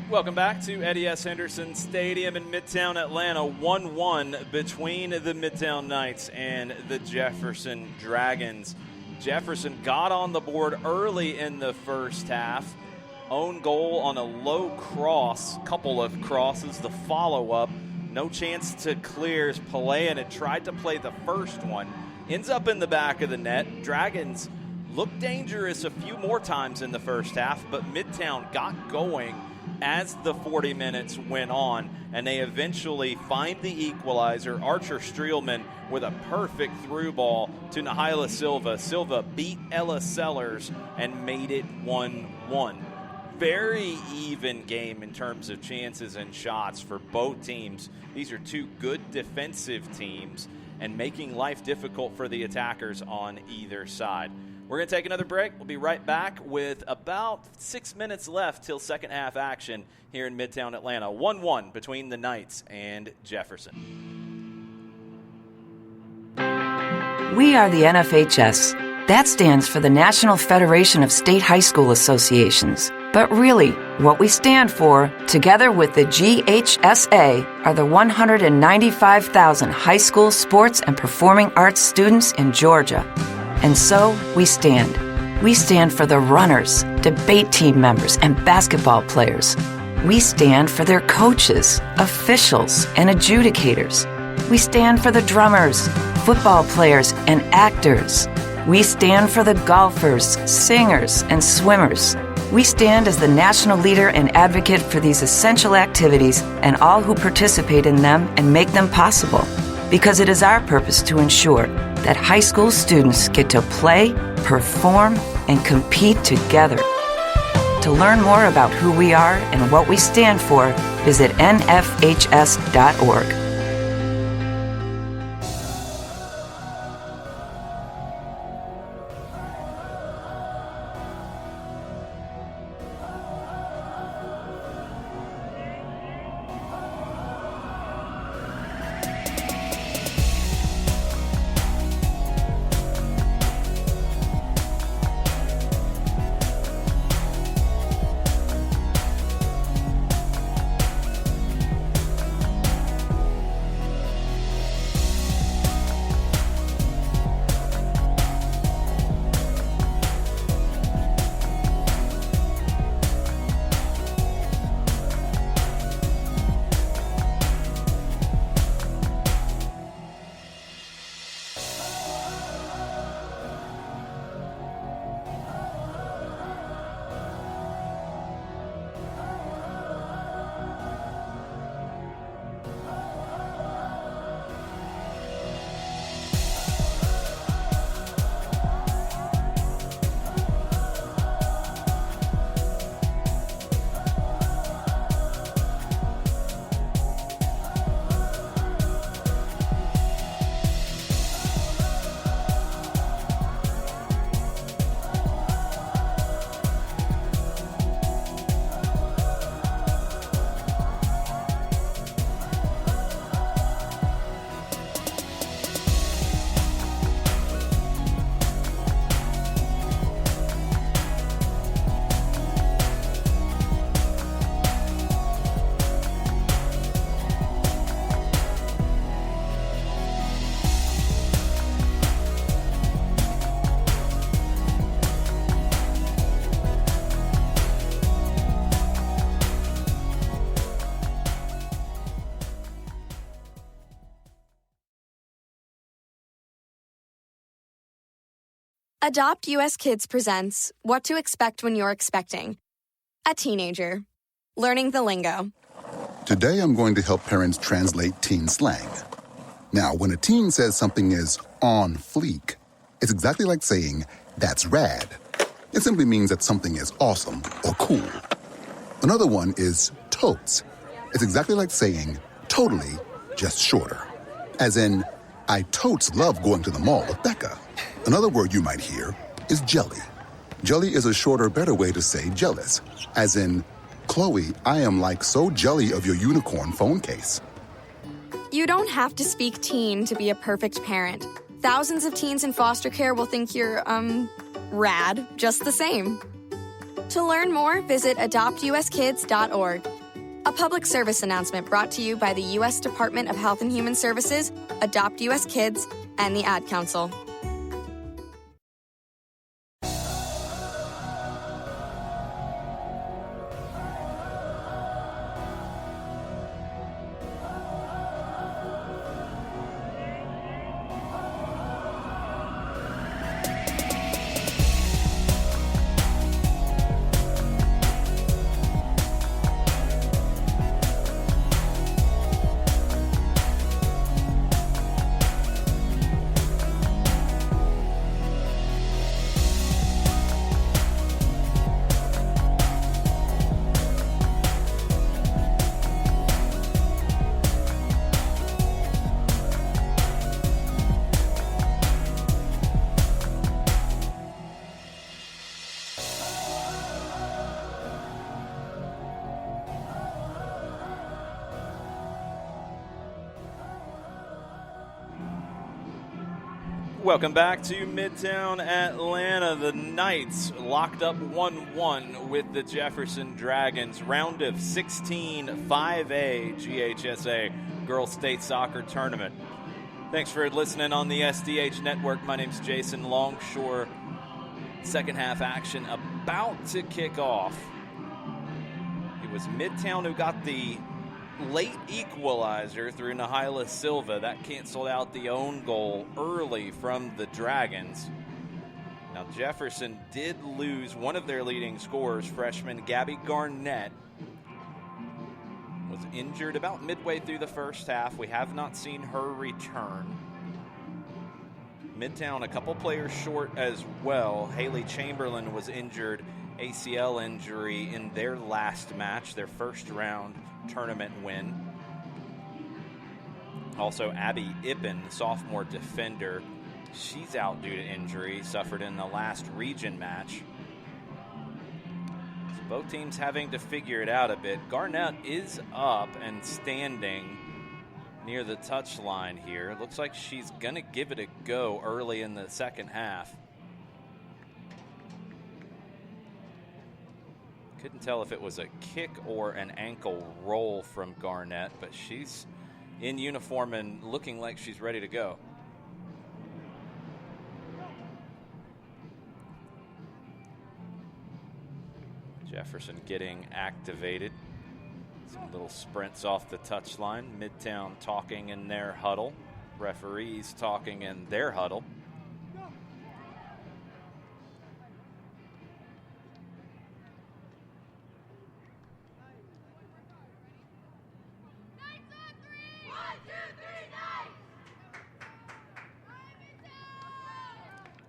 Speaker 4: Welcome back to Eddie S. Henderson Stadium in Midtown Atlanta. 1-1 between the Midtown Knights and the Jefferson Dragons. Jefferson got on the board early in the first half. Own goal on a low cross, couple of crosses, the follow-up. No chance to clear as Palayan had tried to play the first one. Ends up in the back of the net. Dragons looked dangerous a few more times in the first half, but Midtown got going as the 40 minutes went on, and they eventually find the equalizer. Archer Streelman with a perfect through ball to Nahyla Silva. Silva beat Ella Sellers and made it 1-1. Very even game in terms of chances and shots for both teams. These are two good defensive teams and making life difficult for the attackers on either side. We're going to take another break. We'll be right back with about 6 minutes left till second half action here in Midtown Atlanta. 1-1 between the Knights and Jefferson.
Speaker 8: We are the NFHS. That stands for the National Federation of State High School Associations. But really, what we stand for, together with the GHSA, are the 195,000 high school sports and performing arts students in Georgia. And so, we stand. We stand for the runners, debate team members, and basketball players. We stand for their coaches, officials, and adjudicators. We stand for the drummers, football players, and actors. We stand for the golfers, singers, and swimmers. We stand as the national leader and advocate for these essential activities and all who participate in them and make them possible. Because it is our purpose to ensure that high school students get to play, perform, and compete together. To learn more about who we are and what we stand for, visit nfhs.org.
Speaker 3: Adopt US Kids presents What to Expect When You're Expecting. A teenager. Learning the lingo.
Speaker 9: Today I'm going to help parents translate teen slang. Now, when a teen says something is on fleek, it's exactly like saying, that's rad. It simply means that something is awesome or cool. Another one is totes. It's exactly like saying, totally, just shorter. As in, I totes love going to the mall with Becca. Another word you might hear is jelly. Jelly is a shorter, better way to say jealous. As in, Chloe, I am like so jelly of your unicorn phone case.
Speaker 3: You don't have to speak teen to be a perfect parent. Thousands of teens in foster care will think you're, rad just the same. To learn more, visit adoptuskids.org. A public service announcement brought to you by the U.S. Department of Health and Human Services, Adopt U.S. Kids, and the Ad Council.
Speaker 4: Welcome back to Midtown Atlanta. The Knights locked up 1-1 with the Jefferson Dragons. Round of 16, 5A GHSA Girls State Soccer Tournament. Thanks for listening on the SDH Network. My name's Jason Longshore. Second half action about to kick off. It was Midtown who got the late equalizer through Nahyla Silva. That canceled out the own goal early from the Dragons. Now, Jefferson did lose one of their leading scorers, freshman Gabby Garnett. Was injured about midway through the first half. We have not seen her return. Midtown, a couple players short as well. Haley Chamberlain was injured, ACL injury in their last match, their first round tournament win. Also, Abby Ippen, sophomore defender, she's out due to injury, suffered in the last region match. So both teams having to figure it out a bit. Garnett is up and standing near the touchline here. Looks like she's going to give it a go early in the second half. Couldn't tell if it was a kick or an ankle roll from Garnett, but she's in uniform and looking like she's ready to go. Jefferson getting activated. Some little sprints off the touchline. Midtown talking in their huddle. Referees talking in their huddle.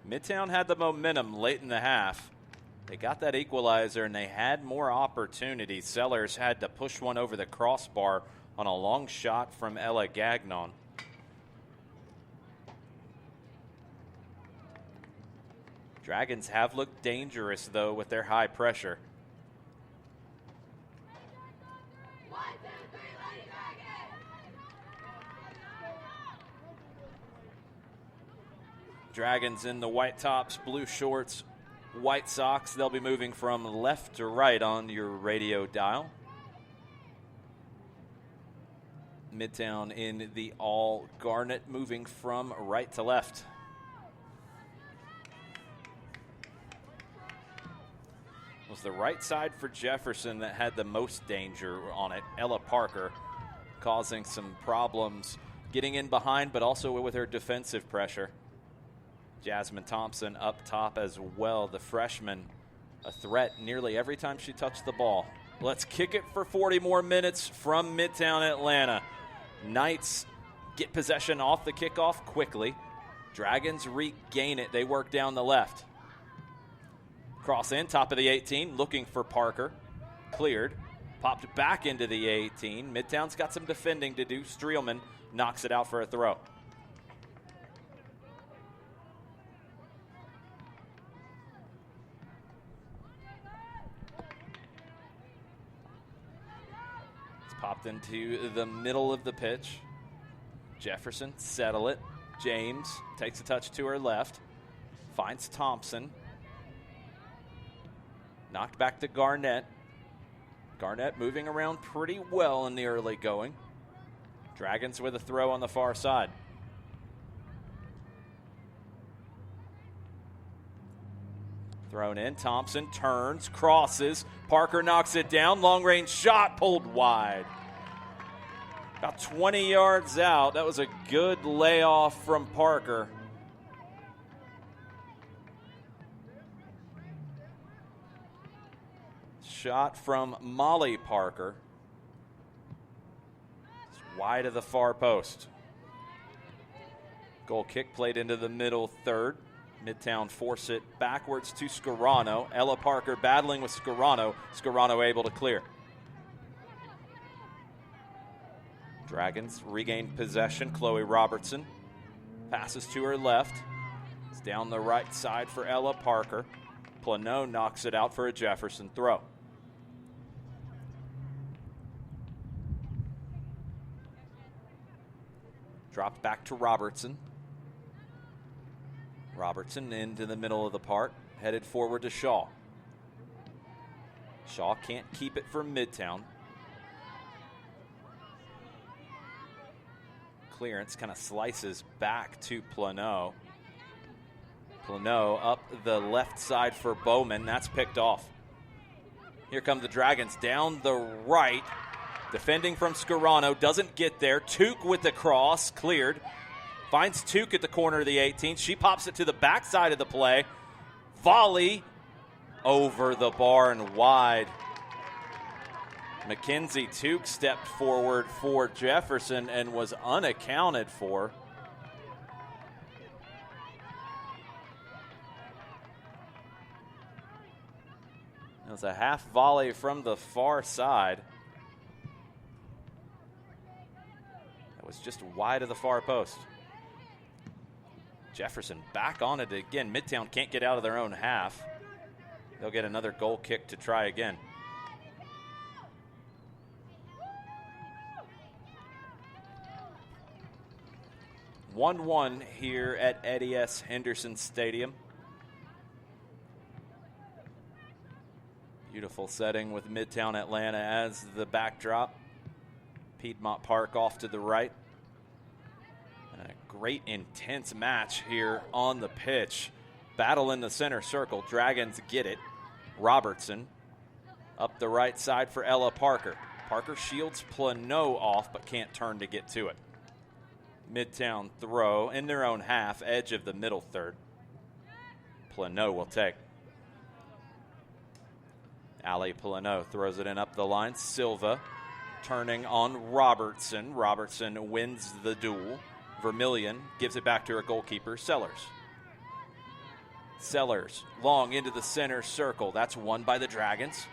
Speaker 4: Midtown had the momentum late in the half. They got that equalizer and they had more opportunities. Sellers had to push one over the crossbar on a long shot from Ella Gagnon. Dragons have looked dangerous, though, with their high pressure. Dragons in the white tops, blue shorts, white socks. They'll be moving from left to right on your radio dial. Midtown in the all garnet, moving from right to left. It was the right side for Jefferson that had the most danger on it. Ella Parker causing some problems getting in behind, but also with her defensive pressure. Jasmine Thompson up top as well. The freshman, a threat nearly every time she touched the ball. Let's kick it for 40 more minutes from Midtown Atlanta. Knights get possession off the kickoff quickly. Dragons regain it. They work down the left. Cross in, top of the 18, looking for Parker. Cleared. Popped back into the 18. Midtown's got some defending to do. Streelman knocks it out for a throw. It's popped into the middle of the pitch. Jefferson, settle it. James takes a touch to her left. Finds Thompson. Knocked back to Garnett. Garnett moving around pretty well in the early going. Dragons with a throw on the far side. Thrown in. Thompson turns, crosses. Parker knocks it down. Long range shot pulled wide. About 20 yards out. That was a good layoff from Parker. Shot from Molly Parker. It's wide of the far post. Goal kick played into the middle third. Midtown force it backwards to Scarano. Ella Parker battling with Scarano. Scarano able to clear. Dragons regained possession. Chloe Robertson passes to her left. It's down the right side for Ella Parker. Plano knocks it out for a Jefferson throw. Dropped back to Robertson. Robertson into the middle of the park, headed forward to Shaw. Shaw can't keep it from Midtown. Clearance kind of slices back to Plano. Plano up the left side for Bowman. That's picked off. Here come the Dragons down the right. Defending from Scarano, doesn't get there. Took with the cross, cleared. Finds Took at the corner of the 18. She pops it to the backside of the play. Volley over the bar and wide. Mackenzie Took stepped forward for Jefferson and was unaccounted for. It was a half volley from the far side. That was just wide of the far post. Jefferson back on it again. Midtown can't get out of their own half. They'll get another goal kick to try again. (1-1) here at Eddie S. Henderson Stadium. Beautiful setting with Midtown Atlanta as the backdrop. Piedmont Park off to the right. And a great intense match here on the pitch. Battle in the center circle. Dragons get it. Robertson up the right side for Ella Parker. Parker shields Plano off but can't turn to get to it. Midtown throw in their own half, edge of the middle third. Plano will take. Ali Plano throws it in up the line. Silva turning on Robertson. Robertson wins the duel. Vermillion gives it back to her goalkeeper, Sellers. Sellers long into the center circle. That's won by the Dragons.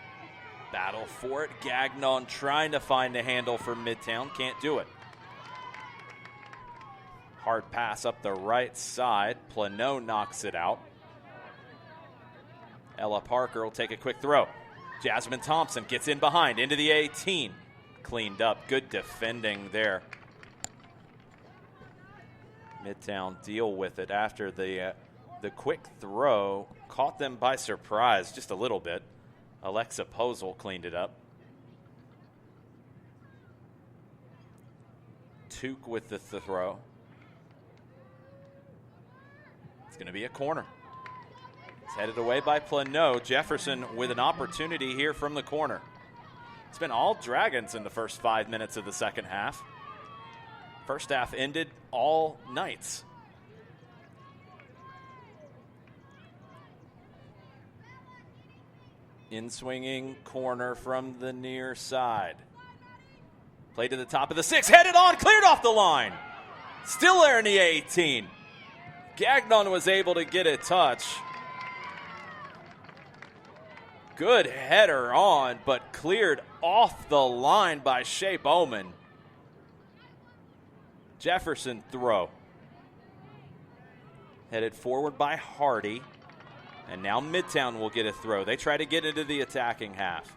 Speaker 4: Battle for it. Gagnon trying to find a handle for Midtown. Can't do it. Hard pass up the right side. Plano knocks it out. Ella Parker will take a quick throw. Jasmine Thompson gets in behind, into the 18. Cleaned up. Good defending there. Midtown deal with it after the quick throw. Caught them by surprise just a little bit. Alexa Posel cleaned it up. Took with the throw. It's going to be a corner. It's headed away by Plano. Jefferson with an opportunity here from the corner. It's been all Dragons in the first 5 minutes of the second half. First half ended all Knights. In-swinging corner from the near side. Play to the top of the 6, headed on, cleared off the line. Still there in the 18. Gagnon was able to get a touch. Good header on, but cleared off the line by Shea Bowman. Jefferson throw. Headed forward by Hardy. And now Midtown will get a throw. They try to get into the attacking half.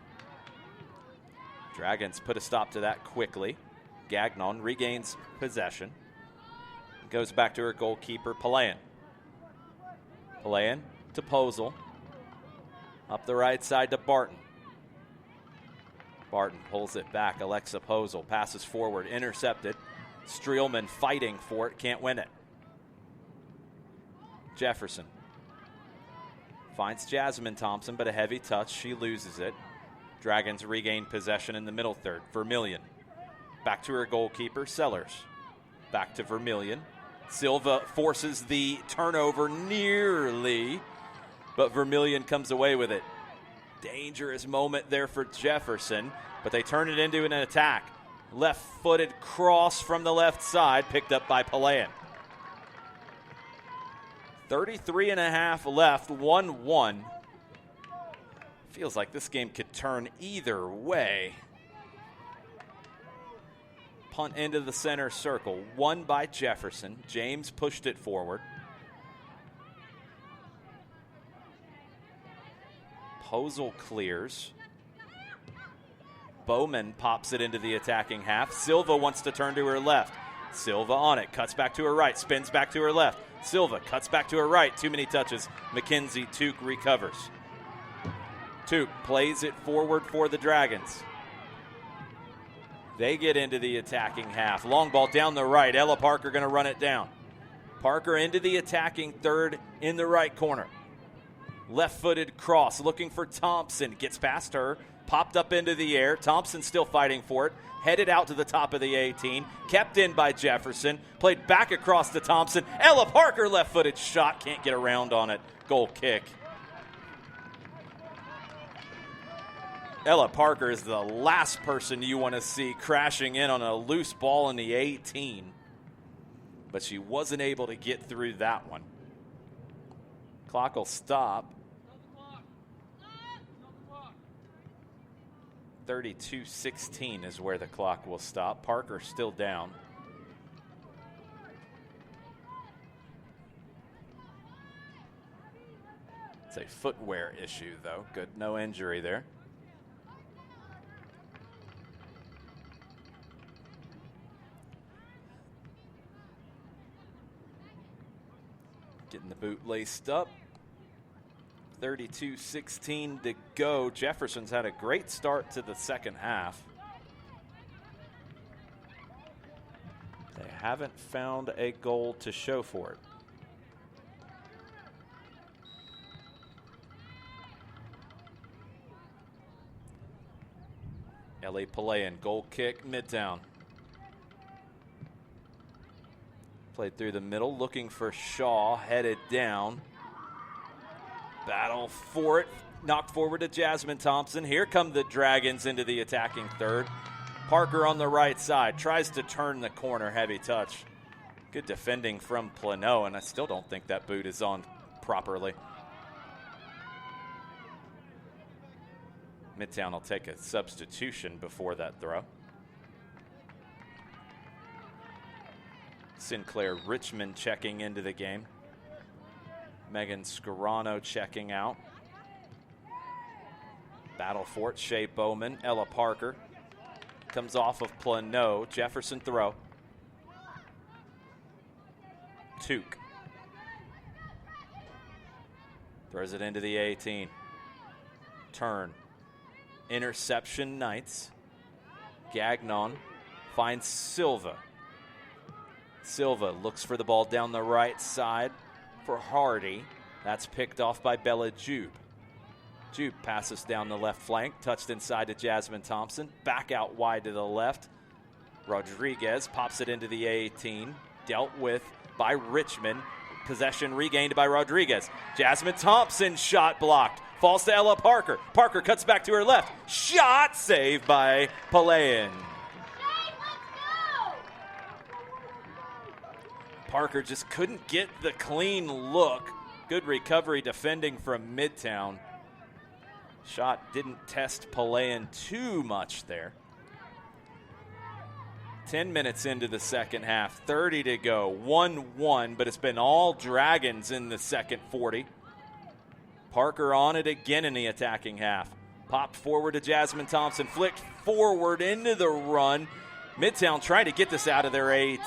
Speaker 4: Dragons put a stop to that quickly. Gagnon regains possession. Goes back to her goalkeeper, Palayan. Palayan to Posel. Up the right side to Barton. Barton pulls it back. Alexa Posel passes forward, intercepted. Streelman fighting for it, can't win it. Jefferson finds Jasmine Thompson, but a heavy touch. She loses it. Dragons regain possession in the middle third. Vermillion back to her goalkeeper, Sellers. Back to Vermillion. Silva forces the turnover nearly, but Vermillion comes away with it. Dangerous moment there for Jefferson, but they turn it into an attack. Left-footed cross from the left side, picked up by Palayan. 33 and a half left, 1-1. Feels like this game could turn either way. Punt into the center circle, won by Jefferson. James pushed it forward. Posel clears. Bowman pops it into the attacking half. Silva wants to turn to her left. Silva on it, cuts back to her right, spins back to her left. Silva cuts back to her right, too many touches. Mackenzie Tuke recovers. Tuke plays it forward for the Dragons. They get into the attacking half. Long ball down the right. Ella Parker going to run it down. Parker into the attacking third in the right corner. Left-footed cross looking for Thompson. Gets past her. Popped up into the air. Thompson still fighting for it. Headed out to the top of the 18. Kept in by Jefferson. Played back across to Thompson. Ella Parker left-footed shot. Can't get around on it. Goal kick. Ella Parker is the last person you want to see crashing in on a loose ball in the 18. But she wasn't able to get through that one. Clock will stop. 32-16 is where the clock will stop. Parker still down. It's a footwear issue, though. Good, no injury there. Getting the boot laced up. 32-16 to go. Jefferson's had a great start to the second half. They haven't found a goal to show for it. Ellie Palayan, goal kick, Midtown. Played through the middle, looking for Shaw, headed down. Battle for it, knocked forward to Jasmine Thompson. Here come the Dragons into the attacking third. Parker on the right side, tries to turn the corner, heavy touch. Good defending from Plano, and I still don't think that boot is on properly. Midtown will take a substitution before that throw. Sinclair Richmond checking into the game. Megan Scarano checking out. Battle for it, Shea Bowman, Ella Parker. Comes off of Plano, Jefferson throw. Tuke. Throws it into the 18. Turn. Interception, Knights. Gagnon finds Silva. Silva looks for the ball down the right side for Hardy. That's picked off by Bella Jube. Jube passes down the left flank, touched inside to Jasmine Thompson. Back out wide to the left. Rodriguez pops it into the 18. Dealt with by Richmond. Possession regained by Rodriguez. Jasmine Thompson shot blocked. Falls to Ella Parker. Parker cuts back to her left. Shot saved by Palayan. Parker just couldn't get the clean look. Good recovery defending from Midtown. Shot didn't test Palayan too much there. 10 minutes into the second half, 30 to go, 1-1, but it's been all Dragons in the second 40. Parker on it again in the attacking half. Popped forward to Jasmine Thompson, flicked forward into the run. Midtown trying to get this out of their 18.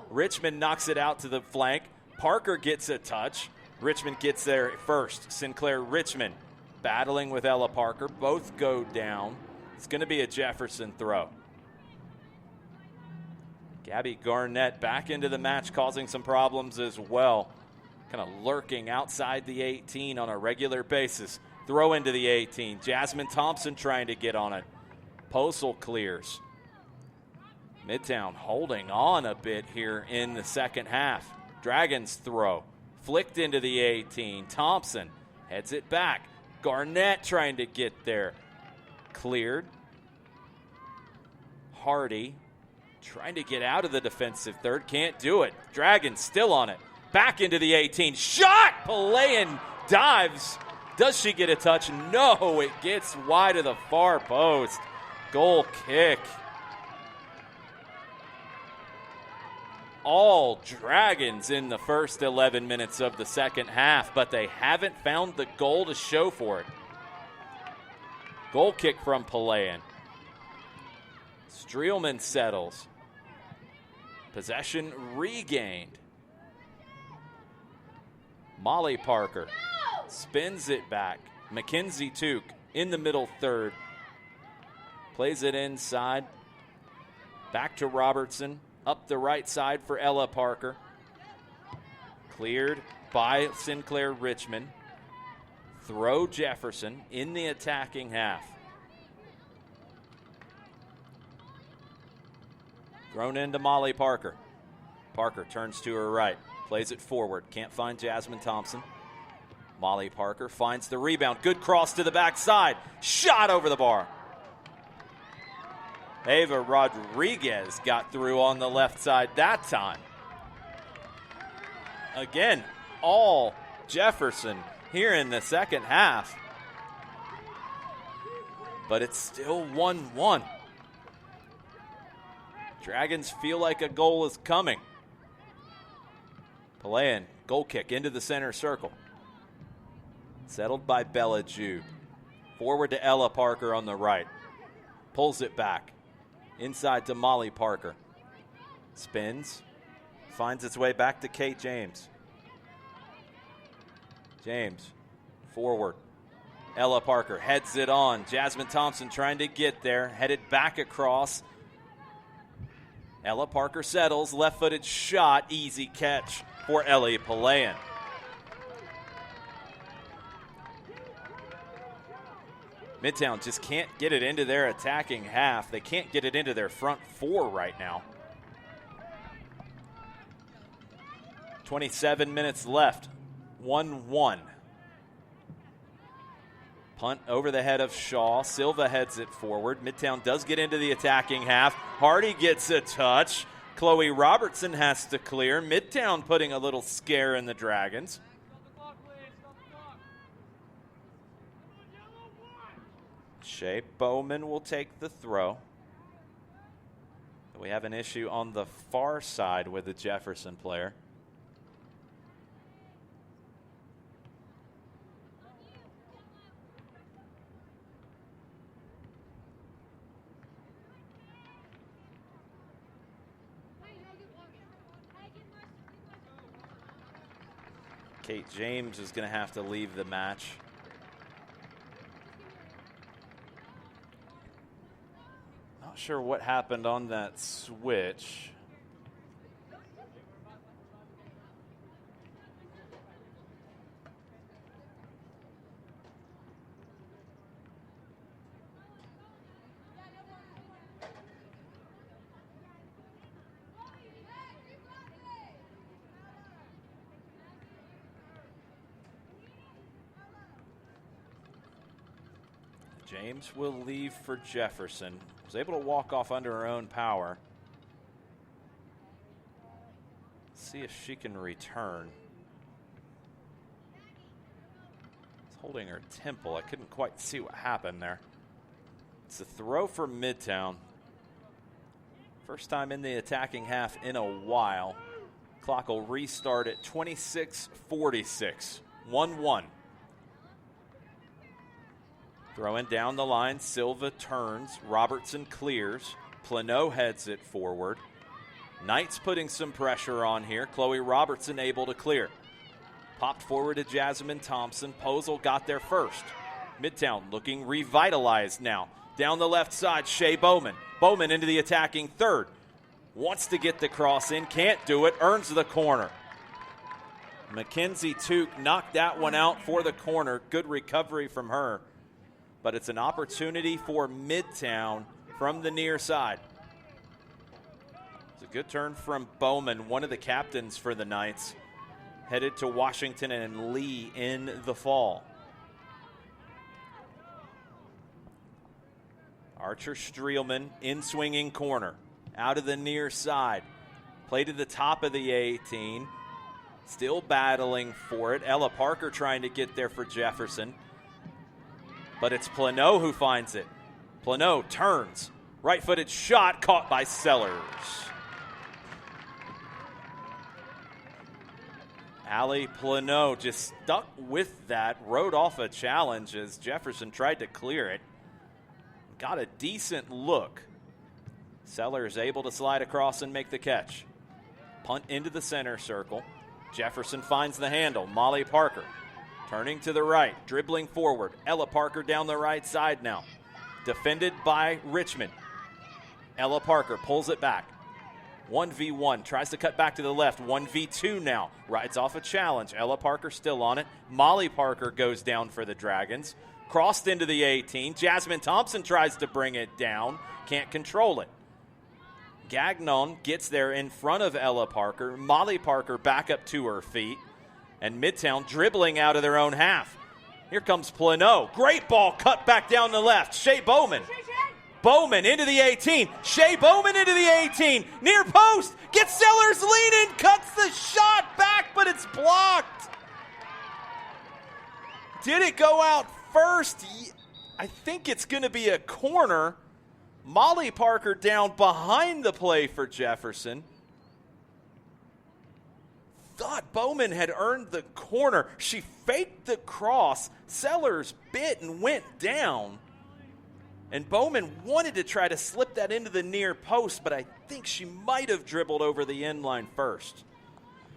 Speaker 4: Richmond knocks it out to the flank. Parker gets a touch. Richmond gets there first. Sinclair Richmond battling with Ella Parker. Both go down. It's going to be a Jefferson throw. Gabby Garnett back into the match, causing some problems as well. Kind of lurking outside the 18 on a regular basis. Throw into the 18. Jasmine Thompson trying to get on it. Postal clears. Midtown holding on a bit here in the second half. Dragons throw. Flicked into the 18. Thompson heads it back. Garnett trying to get there. Cleared. Hardy trying to get out of the defensive third. Can't do it. Dragons still on it. Back into the 18. Shot! Palayan dives. Does she get a touch? No, it gets wide of the far post. Goal kick. All Dragons in the first 11 minutes of the second half, but they haven't found the goal to show for it. Goal kick from Palayan. Streelman settles. Possession regained. Molly Parker spins it back. Mackenzie Took in the middle third. Plays it inside. Back to Robertson. Up the right side for Ella Parker. Cleared by Sinclair Richmond. Throw Jefferson in the attacking half. Thrown into Molly Parker. Parker turns to her right. Plays it forward. Can't find Jasmine Thompson. Molly Parker finds the rebound. Good cross to the backside. Shot over the bar. Ava Rodriguez got through on the left side that time. Again, all Jefferson here in the second half. But it's still 1-1. Dragons feel like a goal is coming. Palayan, goal kick into the center circle. Settled by Bella Jude. Forward to Ella Parker on the right. Pulls it back. Inside to Molly Parker. Spins. Finds its way back to Kate James. James, forward. Ella Parker heads it on. Jasmine Thompson trying to get there. Headed back across. Ella Parker settles. Left-footed shot. Easy catch for Ellie Palayan. Midtown just can't get it into their attacking half. They can't get it into their front four right now. 27 minutes left. 1-1. Punt over the head of Shaw. Silva heads it forward. Midtown does get into the attacking half. Hardy gets a touch. Chloe Robertson has to clear. Midtown putting a little scare in the Dragons. Shea Bowman will take the throw. We have an issue on the far side with the Jefferson player. Kate James is going to have to leave the match. Not sure what happened on that switch. James will leave for Jefferson. Was able to walk off under her own power. See if she can return. It's holding her temple. I couldn't quite see what happened there. It's a throw for Midtown. First time in the attacking half in a while. Clock will restart at 26:46. 1-1. Throwing down the line. Silva turns. Robertson clears. Plano heads it forward. Knights putting some pressure on here. Chloe Robertson able to clear. Popped forward to Jasmine Thompson. Posel got there first. Midtown looking revitalized now. Down the left side, Shea Bowman. Bowman into the attacking third. Wants to get the cross in, can't do it, earns the corner. Mackenzie Took knocked that one out for the corner. Good recovery from her. But it's an opportunity for Midtown from the near side. It's a good turn from Bowman, one of the captains for the Knights. Headed to Washington and Lee in the fall. Archer Streelman in swinging corner. Out of the near side. Play to the top of the 18. Still battling for it. Ella Parker trying to get there for Jefferson. But it's Plano who finds it. Plano turns. Right-footed shot caught by Sellers. Allie Plano just stuck with that. Rode off a challenge as Jefferson tried to clear it. Got a decent look. Sellers able to slide across and make the catch. Punt into the center circle. Jefferson finds the handle. Molly Parker turning to the right, dribbling forward. Ella Parker down the right side now. Defended by Richmond. Ella Parker pulls it back. 1v1, tries to cut back to the left. 1v2 now. Rides off a challenge. Ella Parker still on it. Molly Parker goes down for the Dragons. Crossed into the 18. Jasmine Thompson tries to bring it down. Can't control it. Gagnon gets there in front of Ella Parker. Molly Parker back up to her feet. And Midtown dribbling out of their own half. Here comes Plano. Great ball cut back down the left. Shea Bowman. Bowman into the 18. Shea Bowman into the 18. Near post. Gets Sellers leaning. Cuts the shot back, but it's blocked. Did it go out first? I think it's going to be a corner. Molly Parker down behind the play for Jefferson. Thought Bowman had earned the corner. She faked the cross. Sellers bit and went down. And Bowman wanted to try to slip that into the near post, but I think she might have dribbled over the end line first.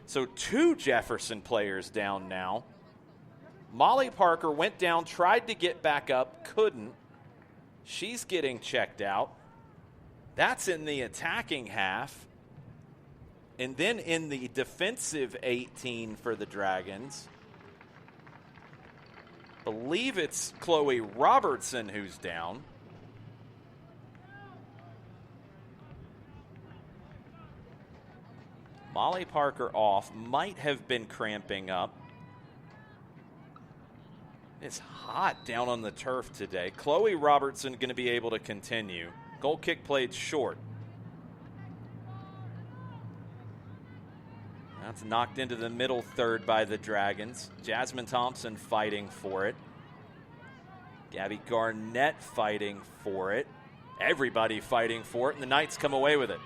Speaker 4: So 2 Jefferson players down now. Molly Parker went down, tried to get back up, couldn't. She's getting checked out. That's in the attacking half. And then in the defensive 18 for the Dragons, believe it's Chloe Robertson who's down. Molly Parker off, might have been cramping up. It's hot down on the turf today. Chloe Robertson going to be able to continue. Goal kick played short. That's knocked into the middle third by the Dragons. Jasmine Thompson fighting for it. Gabby Garnett fighting for it. Everybody fighting for it, and the Knights come away with it.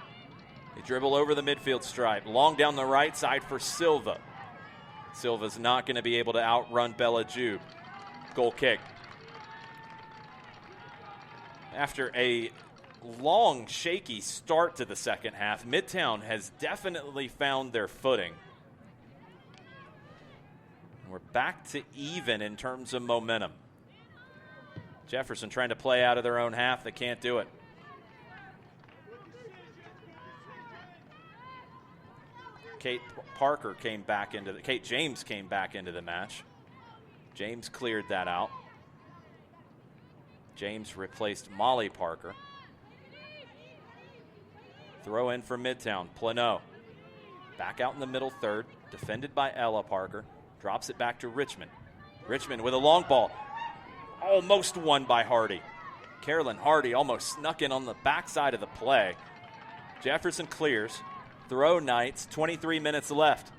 Speaker 4: They dribble over the midfield stripe. Long down the right side for Silva. Silva's not going to be able to outrun Bella Jube. Goal kick. After a long, shaky start to the second half, Midtown has definitely found their footing. We're back to even in terms of momentum. Jefferson trying to play out of their own half. They can't do it. Kate James came back into the match. James cleared that out. James replaced Molly Parker. Throw in for Midtown. Plano. Back out in the middle third. Defended by Ella Parker. Drops it back to Richmond. Richmond with a long ball. Almost won by Hardy. Carolyn Hardy almost snuck in on the backside of the play. Jefferson clears. throw Knights, 23 minutes left.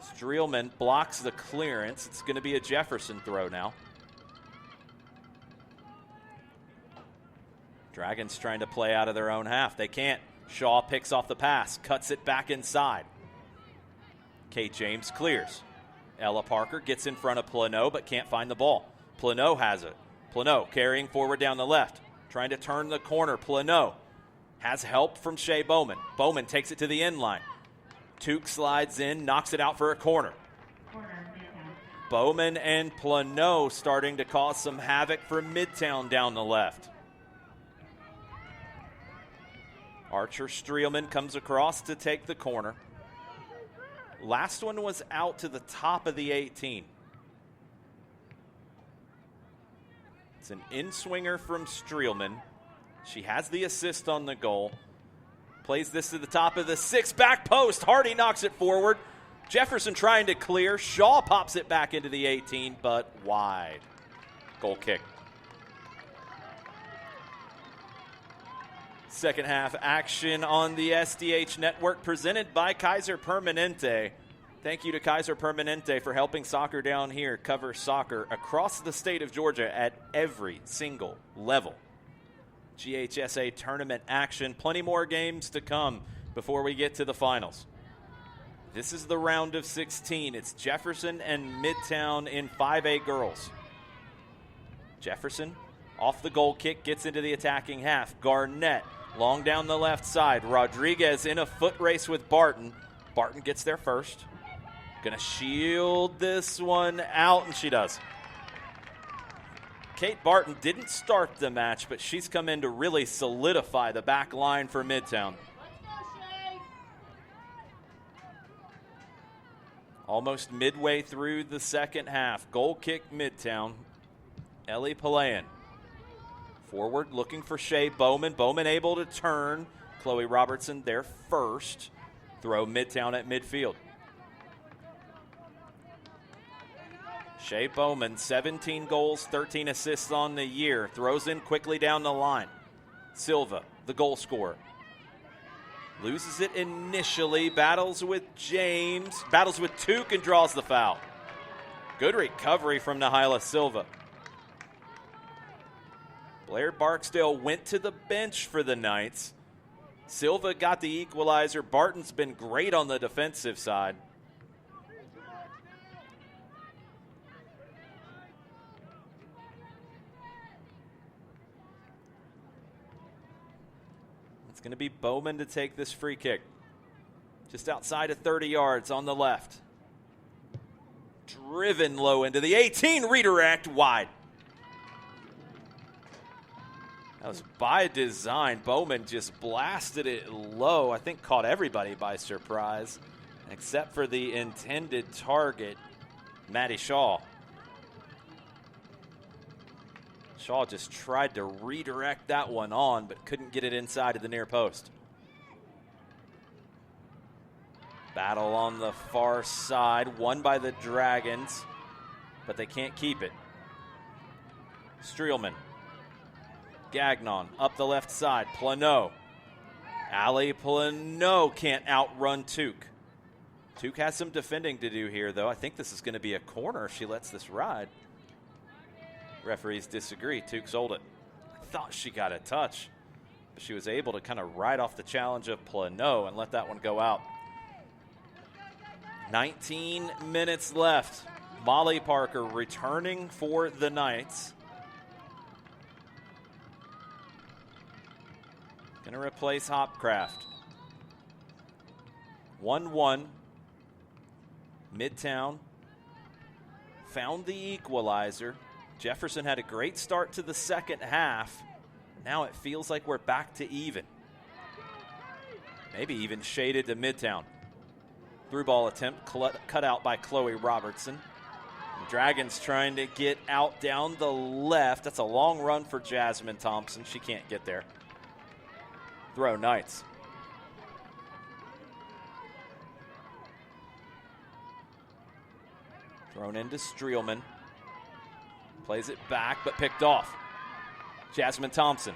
Speaker 4: Streelman blocks the clearance. It's going to be a Jefferson throw now. Dragons trying to play out of their own half. They can't. Shaw picks off the pass, cuts it back inside. Kate James clears. Ella Parker gets in front of Plano but can't find the ball. Plano has it. Plano carrying forward down the left, trying to turn the corner. Plano has help from Shea Bowman. Bowman takes it to the end line. Tuke slides in, knocks it out for a corner. Bowman and Plano starting to cause some havoc for Midtown down the left. Archer Streelman comes across to take the corner. Last one was out to the top of the 18. It's an in-swinger from Streelman. She has the assist on the goal. Plays this to the top of the 6, back post. Hardy knocks it forward. Jefferson trying to clear. Shaw pops it back into the 18, but wide. Goal kick. Second half action on the SDH Network presented by Kaiser Permanente. Thank you to Kaiser Permanente for helping soccer down here cover soccer across the state of Georgia at every single level. GHSA tournament action. Plenty more games to come before we get to the finals. This is the round of 16. It's Jefferson and Midtown in 5A girls. Jefferson off the goal kick gets into the attacking half. Garnett long down the left side. Rodriguez in a foot race with Barton. Barton gets there first. Gonna shield this one out, and she does. Kate Barton didn't start the match, but she's come in to really solidify the back line for Midtown. Almost midway through the second half. Goal kick Midtown. Ellie Palayan. Forward looking for Shea Bowman. Bowman able to turn. Chloe Robertson there first. Throw Midtown at midfield. Shea Bowman, 17 goals, 13 assists on the year. Throws in quickly down the line. Silva, the goal scorer. Loses it initially. Battles with James. Battles with Tuke and draws the foul. Good recovery from Nahyla Silva. Blair Barksdale went to the bench for the Knights. Silva got the equalizer. Barton's been great on the defensive side. It's going to be Bowman to take this free kick. Just outside of 30 yards on the left. Driven low into the 18, redirect wide. That was by design. Bowman just blasted it low. I think caught everybody by surprise, except for the intended target, Maddie Shaw. Shaw just tried to redirect that one on, but couldn't get it inside of the near post. Battle on the far side, won by the Dragons, but they can't keep it. Streelman. Gagnon up the left side. Plano. Ali Plano can't outrun Tuke. Tuke has some defending to do here, though. I think this is going to be a corner if she lets this ride. Referees disagree. Tuke sold it. I thought she got a touch, but she was able to kind of ride off the challenge of Plano and let that one go out. 19 minutes left. Molly Parker returning for the Knights. Going to replace Hopcraft. 1-1. Midtown found the equalizer. Jefferson had a great start to the second half. Now it feels like we're back to even. Maybe even shaded to Midtown. Through ball attempt cut out by Chloe Robertson. The Dragons trying to get out down the left. That's a long run for Jasmine Thompson. She can't get there. Throw Knights. Thrown into Streelman. Plays it back, but picked off. Jasmine Thompson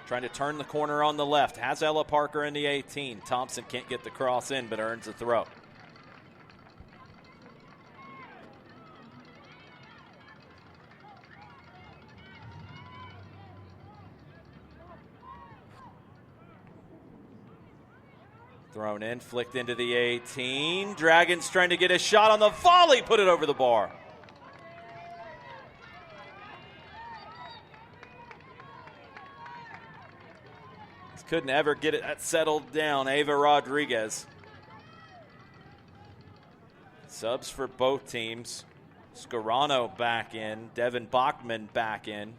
Speaker 4: trying to turn the corner on the left. Has Ella Parker in the 18. Thompson can't get the cross in, but earns a throw. Thrown in, flicked into the 18. Dragons trying to get a shot on the volley, put it over the bar. Just couldn't ever get it settled down. Ava Rodriguez. Subs for both teams. Scarano back in. Devin Bachman back in.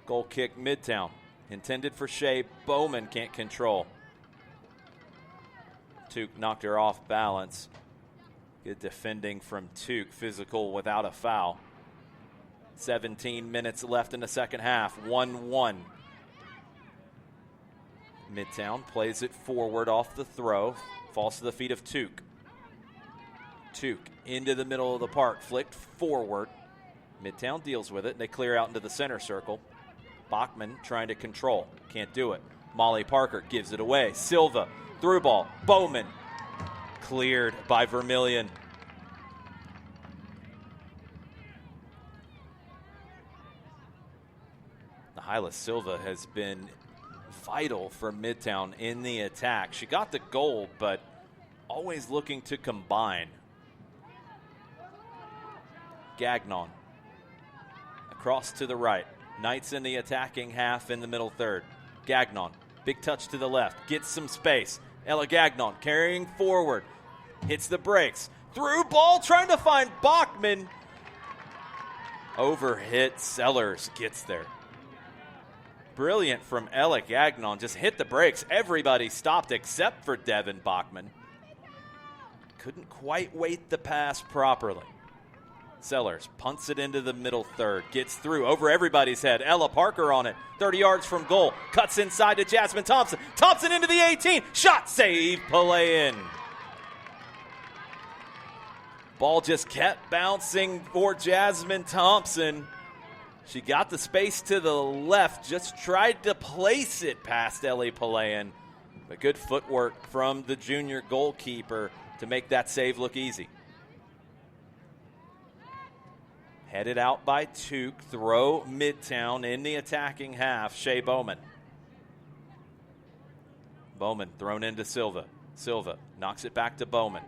Speaker 4: Goal kick Midtown. Intended for Shea. Bowman can't control. Tuke knocked her off balance. Good defending from Tuke. Physical without a foul. 17 minutes left in the second half. 1-1. Midtown plays it forward off the throw. Falls to the feet of Tuke. Tuke into the middle of the park. Flicked forward. Midtown deals with it, and they clear out into the center circle. Bachman trying to control. Can't do it. Molly Parker gives it away. Silva, through ball. Bowman. Cleared by Vermillion. Hyla Silva has been vital for Midtown in the attack. She got the goal, but always looking to combine. Gagnon. Across to the right. Knights in the attacking half in the middle third. Gagnon, big touch to the left, gets some space. Ella Gagnon carrying forward, hits the brakes. Through ball, trying to find Bachman. Overhit, Sellers gets there. Brilliant from Ella Gagnon, just hit the brakes. Everybody stopped except for Devin Bachman. Couldn't quite weight the pass properly. Sellers punts it into the middle third. Gets through over everybody's head. Ella Parker on it. 30 yards from goal. Cuts inside to Jasmine Thompson. Thompson into the 18. Shot save. Palayan. Ball just kept bouncing for Jasmine Thompson. She got the space to the left. Just tried to place it past Ellie Palayan. But good footwork from the junior goalkeeper to make that save look easy. Headed out by Tuke. Throw Midtown in the attacking half. Shea Bowman. Bowman thrown into Silva. Silva knocks it back to Bowman.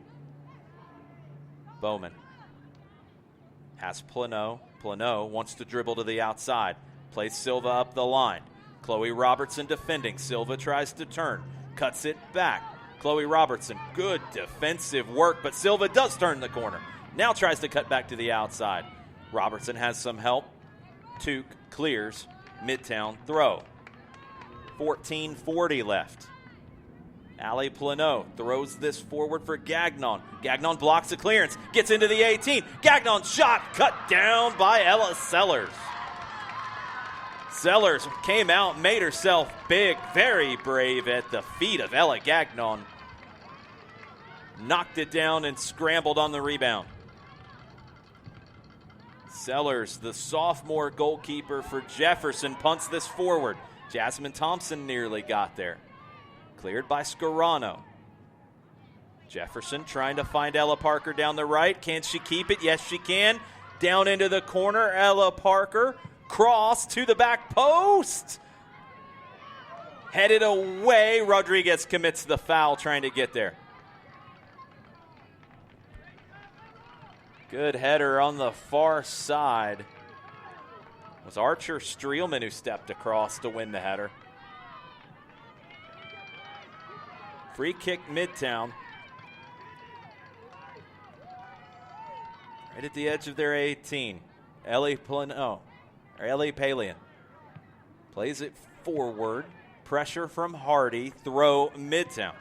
Speaker 4: Bowman has Plano. Plano wants to dribble to the outside. Plays Silva up the line. Chloe Robertson defending. Silva tries to turn. Cuts it back. Chloe Robertson, good defensive work, but Silva does turn the corner. Now tries to cut back to the outside. Robertson has some help. Tuke clears. Midtown throw. 14:40 left. Allie Plano throws this forward for Gagnon. Gagnon blocks the clearance. Gets into the 18. Gagnon shot cut down by Ella Sellers. Sellers came out, made herself big, very brave at the feet of Ella Gagnon. Knocked it down and scrambled on the rebound. Sellers, the sophomore goalkeeper for Jefferson, punts this forward. Jasmine Thompson nearly got there. Cleared by Scarano. Jefferson trying to find Ella Parker down the right. Can she keep it? Yes, she can. Down into the corner, Ella Parker. Cross to the back post. Headed away. Rodriguez commits the foul trying to get there. Good header on the far side. It was Archer Streelman who stepped across to win the header. Free kick Midtown. Right at the edge of their 18. Ellie Palian. Plays it forward. Pressure from Hardy. Throw Midtown.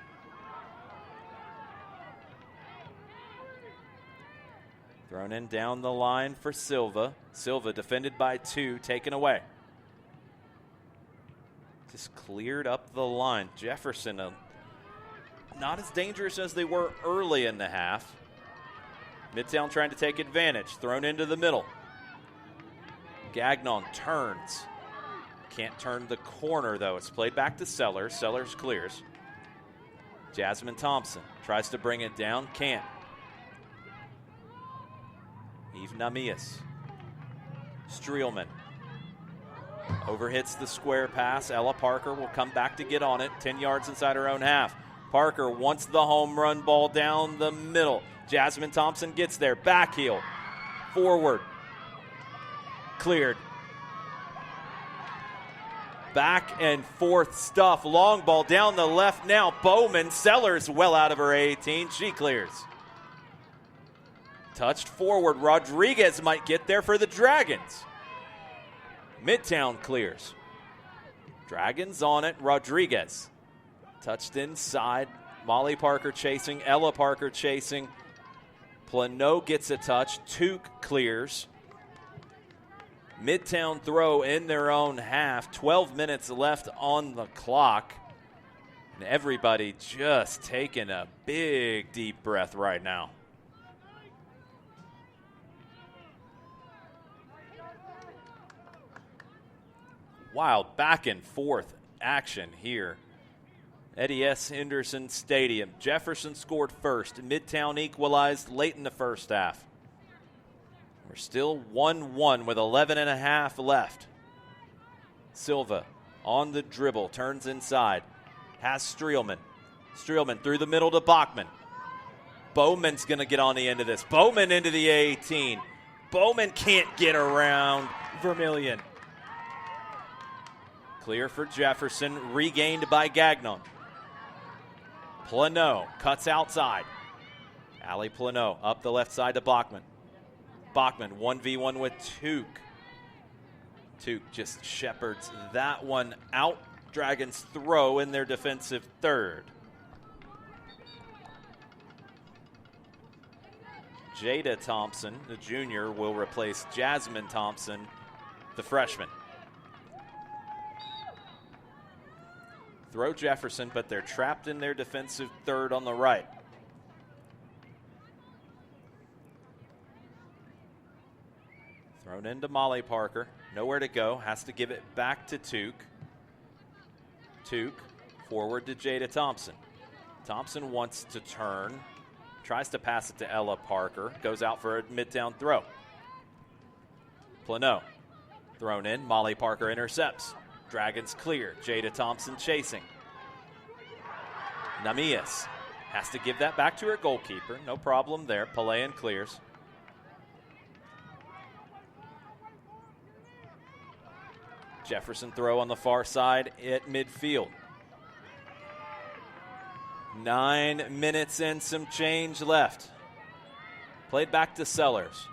Speaker 4: Thrown in down the line for Silva. Silva defended by two, taken away. Just cleared up the line. Jefferson, not as dangerous as they were early in the half. Midtown trying to take advantage. Thrown into the middle. Gagnon turns. Can't turn the corner, though. It's played back to Sellers. Sellers clears. Jasmine Thompson tries to bring it down. Can't. Eve Namias. Streelman. Overhits the square pass. Ella Parker will come back to get on it. 10 yards inside her own half. Parker wants the home run ball down the middle. Jasmine Thompson gets there. Back heel. Forward. Cleared. Back and forth stuff. Long ball down the left now. Bowman. Sellers well out of her 18. She clears. Touched forward. Rodriguez might get there for the Dragons. Midtown clears. Dragons on it. Rodriguez. Touched inside. Molly Parker chasing. Ella Parker chasing. Plano gets a touch. Took clears. Midtown throw in their own half. 12 minutes left on the clock. And everybody just taking a big, deep breath right now. Wild back and forth action here. Eddie S. Henderson Stadium. Jefferson scored first. Midtown equalized late in the first half. We're still 1-1 with 11 and a half left. Silva on the dribble, turns inside. Has Streelman. Streelman through the middle to Bachman. Bowman's going to get on the end of this. Bowman into the 18. Bowman can't get around Vermillion. Clear for Jefferson, regained by Gagnon. Plano cuts outside. Allie Plano up the left side to Bachman. Bachman 1v1 with Took. Took just shepherds that one out. Dragons throw in their defensive third. Jada Thompson, the junior, will replace Jasmine Thompson, the freshman. Throw Jefferson, but they're trapped in their defensive third on the right. Thrown into Molly Parker. Nowhere to go. Has to give it back to Took. Took forward to Jada Thompson. Thompson wants to turn. Tries to pass it to Ella Parker. Goes out for a Midtown throw. Plano thrown in. Molly Parker intercepts. Dragons clear. Jada Thompson chasing. Namias has to give that back to her goalkeeper. No problem there. Palayan clears. Jefferson throw on the far side at midfield. 9 minutes and some change left. Played back to Sellers.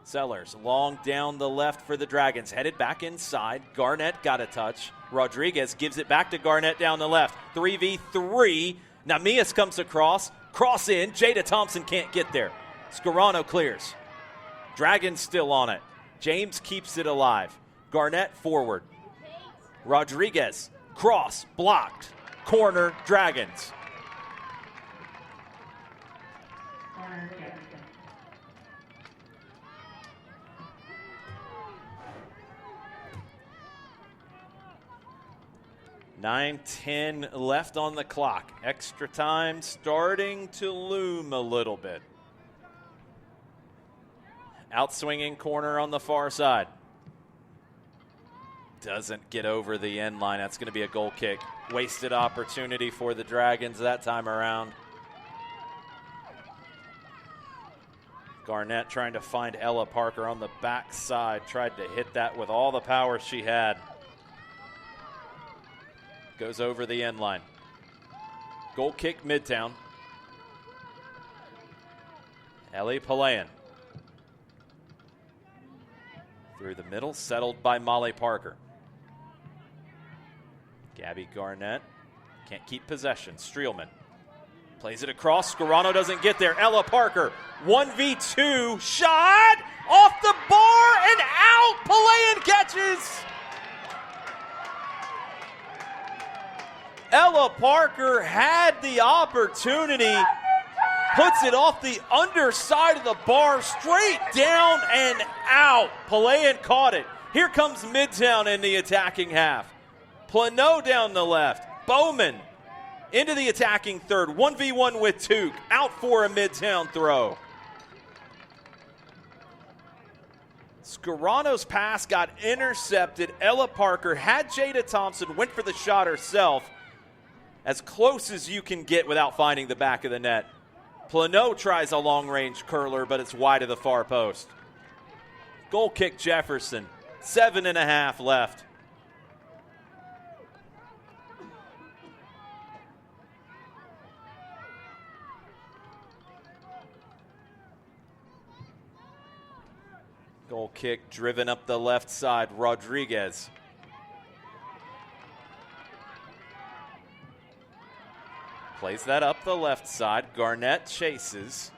Speaker 4: Sellers long down the left for the Dragons. Headed back inside. Garnett got a touch. Rodriguez gives it back to Garnett down the left. 3v3. Namias comes across. Cross in. Jada Thompson can't get there. Scarano clears. Dragons still on it. James keeps it alive. Garnett forward. Rodriguez. Cross. Blocked. Corner. Dragons. $9:10 left on the clock. Extra time starting to loom a little bit. Outswinging corner on the far side. Doesn't get over the end line. That's going to be a goal kick. Wasted opportunity for the Dragons that time around. Garnett trying to find Ella Parker on the backside. Tried to hit that with all the power she had. Goes over the end line. Goal kick Midtown. Ellie Palayan. Through the middle, settled by Molly Parker. Gabby Garnett can't keep possession. Streelman plays it across. Scarano doesn't get there. Ella Parker, 1v2, shot off the bar and out. Palayan catches. Ella Parker had the opportunity. puts it off the underside of the bar, straight down and out. Palayan caught it. Here comes Midtown in the attacking half. Plano down the left. Bowman into the attacking third. 1v1 with Tuke. Out for a Midtown throw. Scarano's pass got intercepted. Ella Parker had Jada Thompson, went for the shot herself. As close as you can get without finding the back of the net. Plano tries a long-range curler, but it's wide of the far post. Goal kick Jefferson. 7.5 left. Goal kick driven up the left side. Rodriguez. Plays that up the left side. Garnett chases.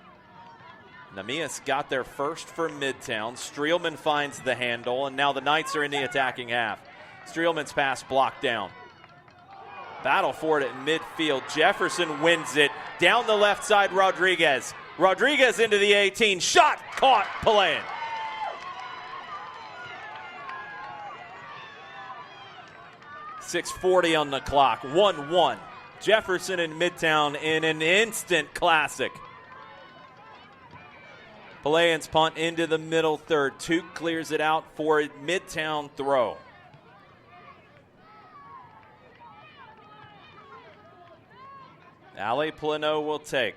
Speaker 4: Namias got there first for Midtown. Streelman finds the handle, and now the Knights are in the attacking half. Streelman's pass blocked down. Battle for it at midfield. Jefferson wins it. Down the left side, Rodriguez. Rodriguez into the 18. Shot caught. Palayan. .640 on the clock. 1-1. Jefferson and Midtown in an instant classic. Palayan's punt into the middle third. Tuke clears it out for a Midtown throw. Ale Plano will take.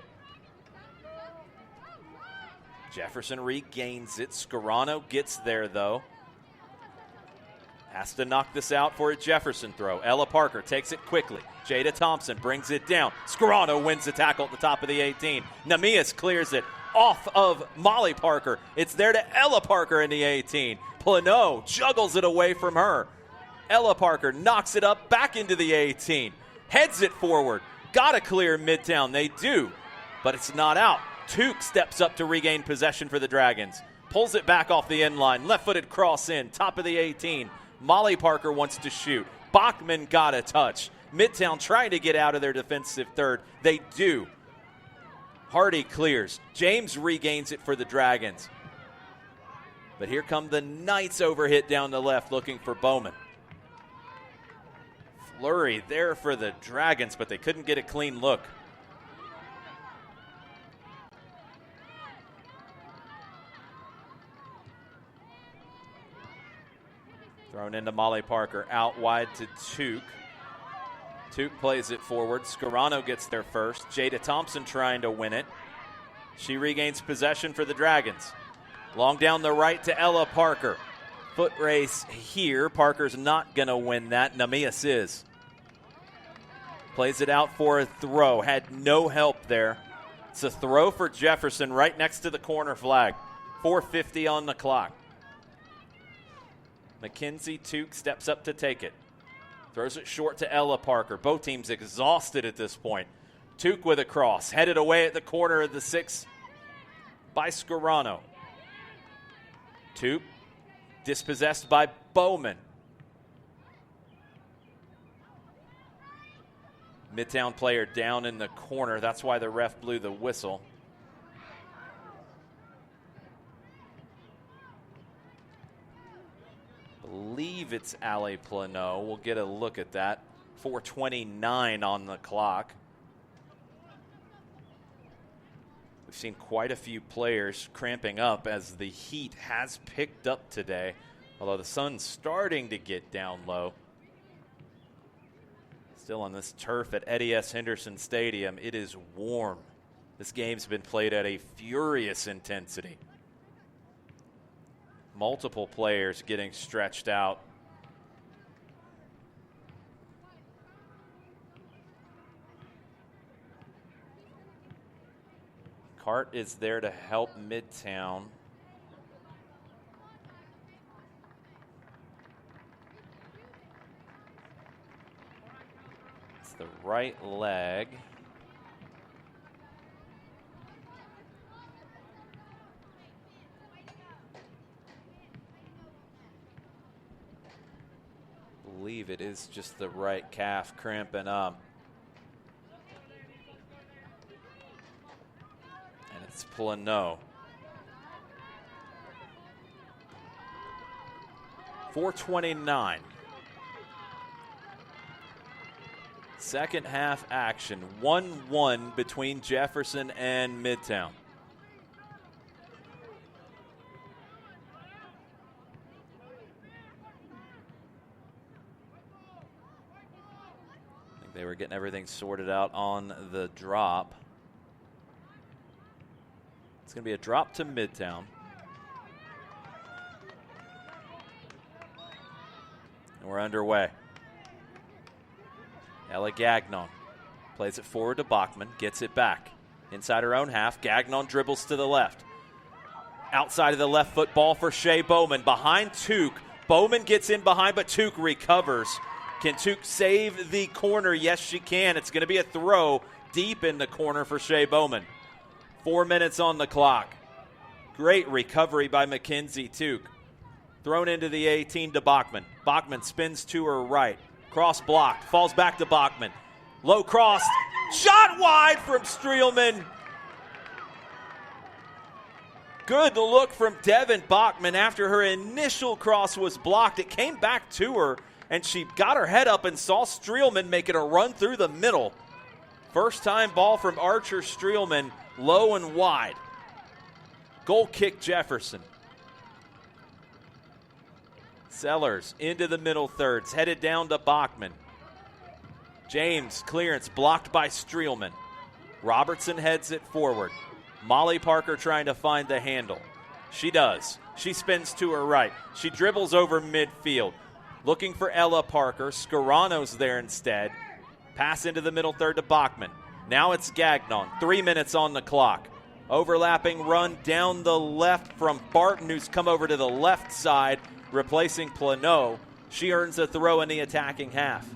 Speaker 4: Jefferson regains it. Scarano gets there, though. Has to knock this out for a Jefferson throw. Ella Parker takes it quickly. Jada Thompson brings it down. Scarano wins the tackle at the top of the 18. Namias clears it off of Molly Parker. It's there to Ella Parker in the 18. Plano juggles it away from her. Ella Parker knocks it up back into the 18. Heads it forward. Gotta clear Midtown. They do, but it's not out. Tuke steps up to regain possession for the Dragons. Pulls it back off the end line. Left-footed cross in. Top of the 18. Molly Parker wants to shoot. Bachman got a touch. Midtown trying to get out of their defensive third. They do. Hardy clears. James regains it for the Dragons. But here come the Knights overhit down the left looking for Bowman. Flurry there for the Dragons, but they couldn't get a clean look. Thrown into Molly Parker. Out wide to Tuke. Tuke plays it forward. Scarano gets there first. Jada Thompson trying to win it. She regains possession for the Dragons. Long down the right to Ella Parker. Foot race here. Parker's not going to win that. Namias is. Plays it out for a throw. Had no help there. It's a throw for Jefferson right next to the corner flag. 4:50 on the clock. Mackenzie Tuke steps up to take it. Throws it short to Ella Parker. Both teams exhausted at this point. Tuke with a cross. Headed away at the corner of the 6 by Scarano. Tuke dispossessed by Bowman. Midtown player down in the corner. That's why the ref blew the whistle. Believe it's Ale Plano. We'll get a look at that. 4:29 on the clock. We've seen quite a few players cramping up as the heat has picked up today, although the sun's starting to get down low. Still on this turf at Eddie S. Henderson Stadium, it is warm. This game's been played at a furious intensity. Multiple players getting stretched out. Cart is there to help Midtown. It's the right leg. I believe it is just the right calf cramping up. It's Plano. 4:29. Second half action. 1-1 between Jefferson and Midtown. I think they were getting everything sorted out on the drop. It's going to be a drop to Midtown. And we're underway. Ella Gagnon plays it forward to Bachman, gets it back. Inside her own half, Gagnon dribbles to the left. Outside of the left foot, ball for Shea Bowman. Behind Took. Bowman gets in behind, but Took recovers. Can Took save the corner? Yes, she can. It's going to be a throw deep in the corner for Shea Bowman. 4 minutes on the clock. Great recovery by Mackenzie Took. Thrown into the 18 to Bachman. Bachman spins to her right. Cross blocked. Falls back to Bachman. Low cross. Shot wide from Streelman. Good look from Devin Bachman after her initial cross was blocked. It came back to her, and she got her head up and saw Streelman making a run through the middle. First time ball from Archer Streelman, low and wide. Goal kick Jefferson. Sellers into the middle thirds, headed down to Bachman. James, clearance blocked by Streelman. Robertson heads it forward. Molly Parker trying to find the handle. She does. She spins to her right. She dribbles over midfield. Looking for Ella Parker. Scarano's there instead. Pass into the middle third to Bachman. Now it's Gagnon. 3 minutes on the clock. Overlapping run down the left from Barton, who's come over to the left side, replacing Plano. She earns a throw in the attacking half.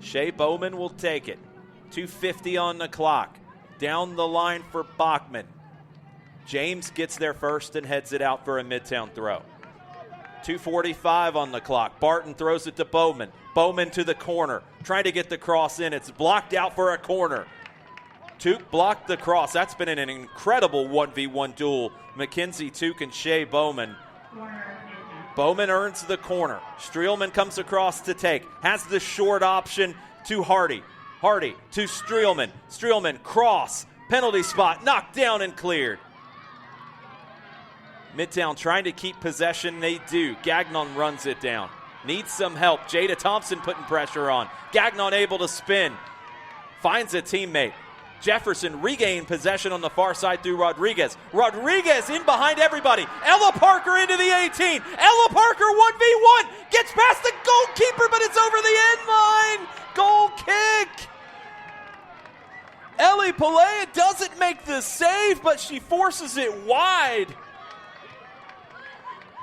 Speaker 4: Shea Bowman will take it. 2:50 on the clock. Down the line for Bachman. James gets there first and heads it out for a Midtown throw. 2:45 on the clock. Barton throws it to Bowman. Bowman to the corner. Trying to get the cross in. It's blocked out for a corner. Took blocked the cross. That's been an incredible 1v1 duel. Mackenzie Took and Shea Bowman. Bowman earns the corner. Streelman comes across to take. Has the short option to Hardy. Hardy to Streelman. Streelman cross. Penalty spot. Knocked down and cleared. Midtown trying to keep possession. They do. Gagnon runs it down. Needs some help. Jada Thompson putting pressure on. Gagnon able to spin. Finds a teammate. Jefferson regained possession on the far side through Rodriguez. Rodriguez in behind everybody. Ella Parker into the 18. Ella Parker 1v1. Gets past the goalkeeper, but it's over the end line. Goal kick. Ellie Pelea doesn't make the save, but she forces it wide.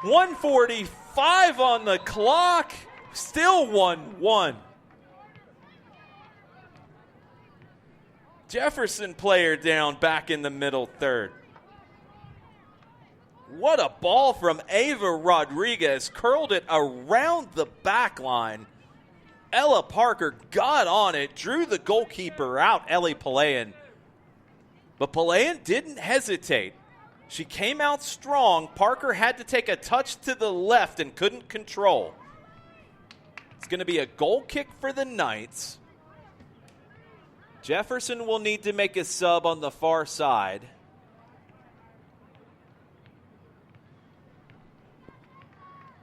Speaker 4: 1:45 on the clock. Still 1-1. Jefferson player down back in the middle third. What a ball from Ava Rodriguez. Curled it around the back line. Ella Parker got on it, drew the goalkeeper out, Ellie Palayan. But Palayan didn't hesitate. She came out strong. Parker had to take a touch to the left and couldn't control. It's going to be a goal kick for the Knights. Jefferson will need to make a sub on the far side.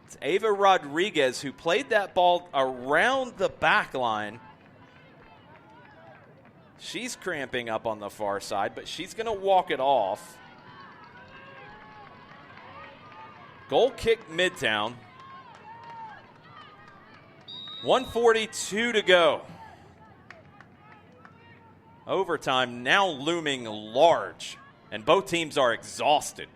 Speaker 4: It's Ava Rodriguez who played that ball around the back line. She's cramping up on the far side, but she's going to walk it off. Goal kick Midtown. 1:42 to go. Overtime now looming large, and both teams are exhausted.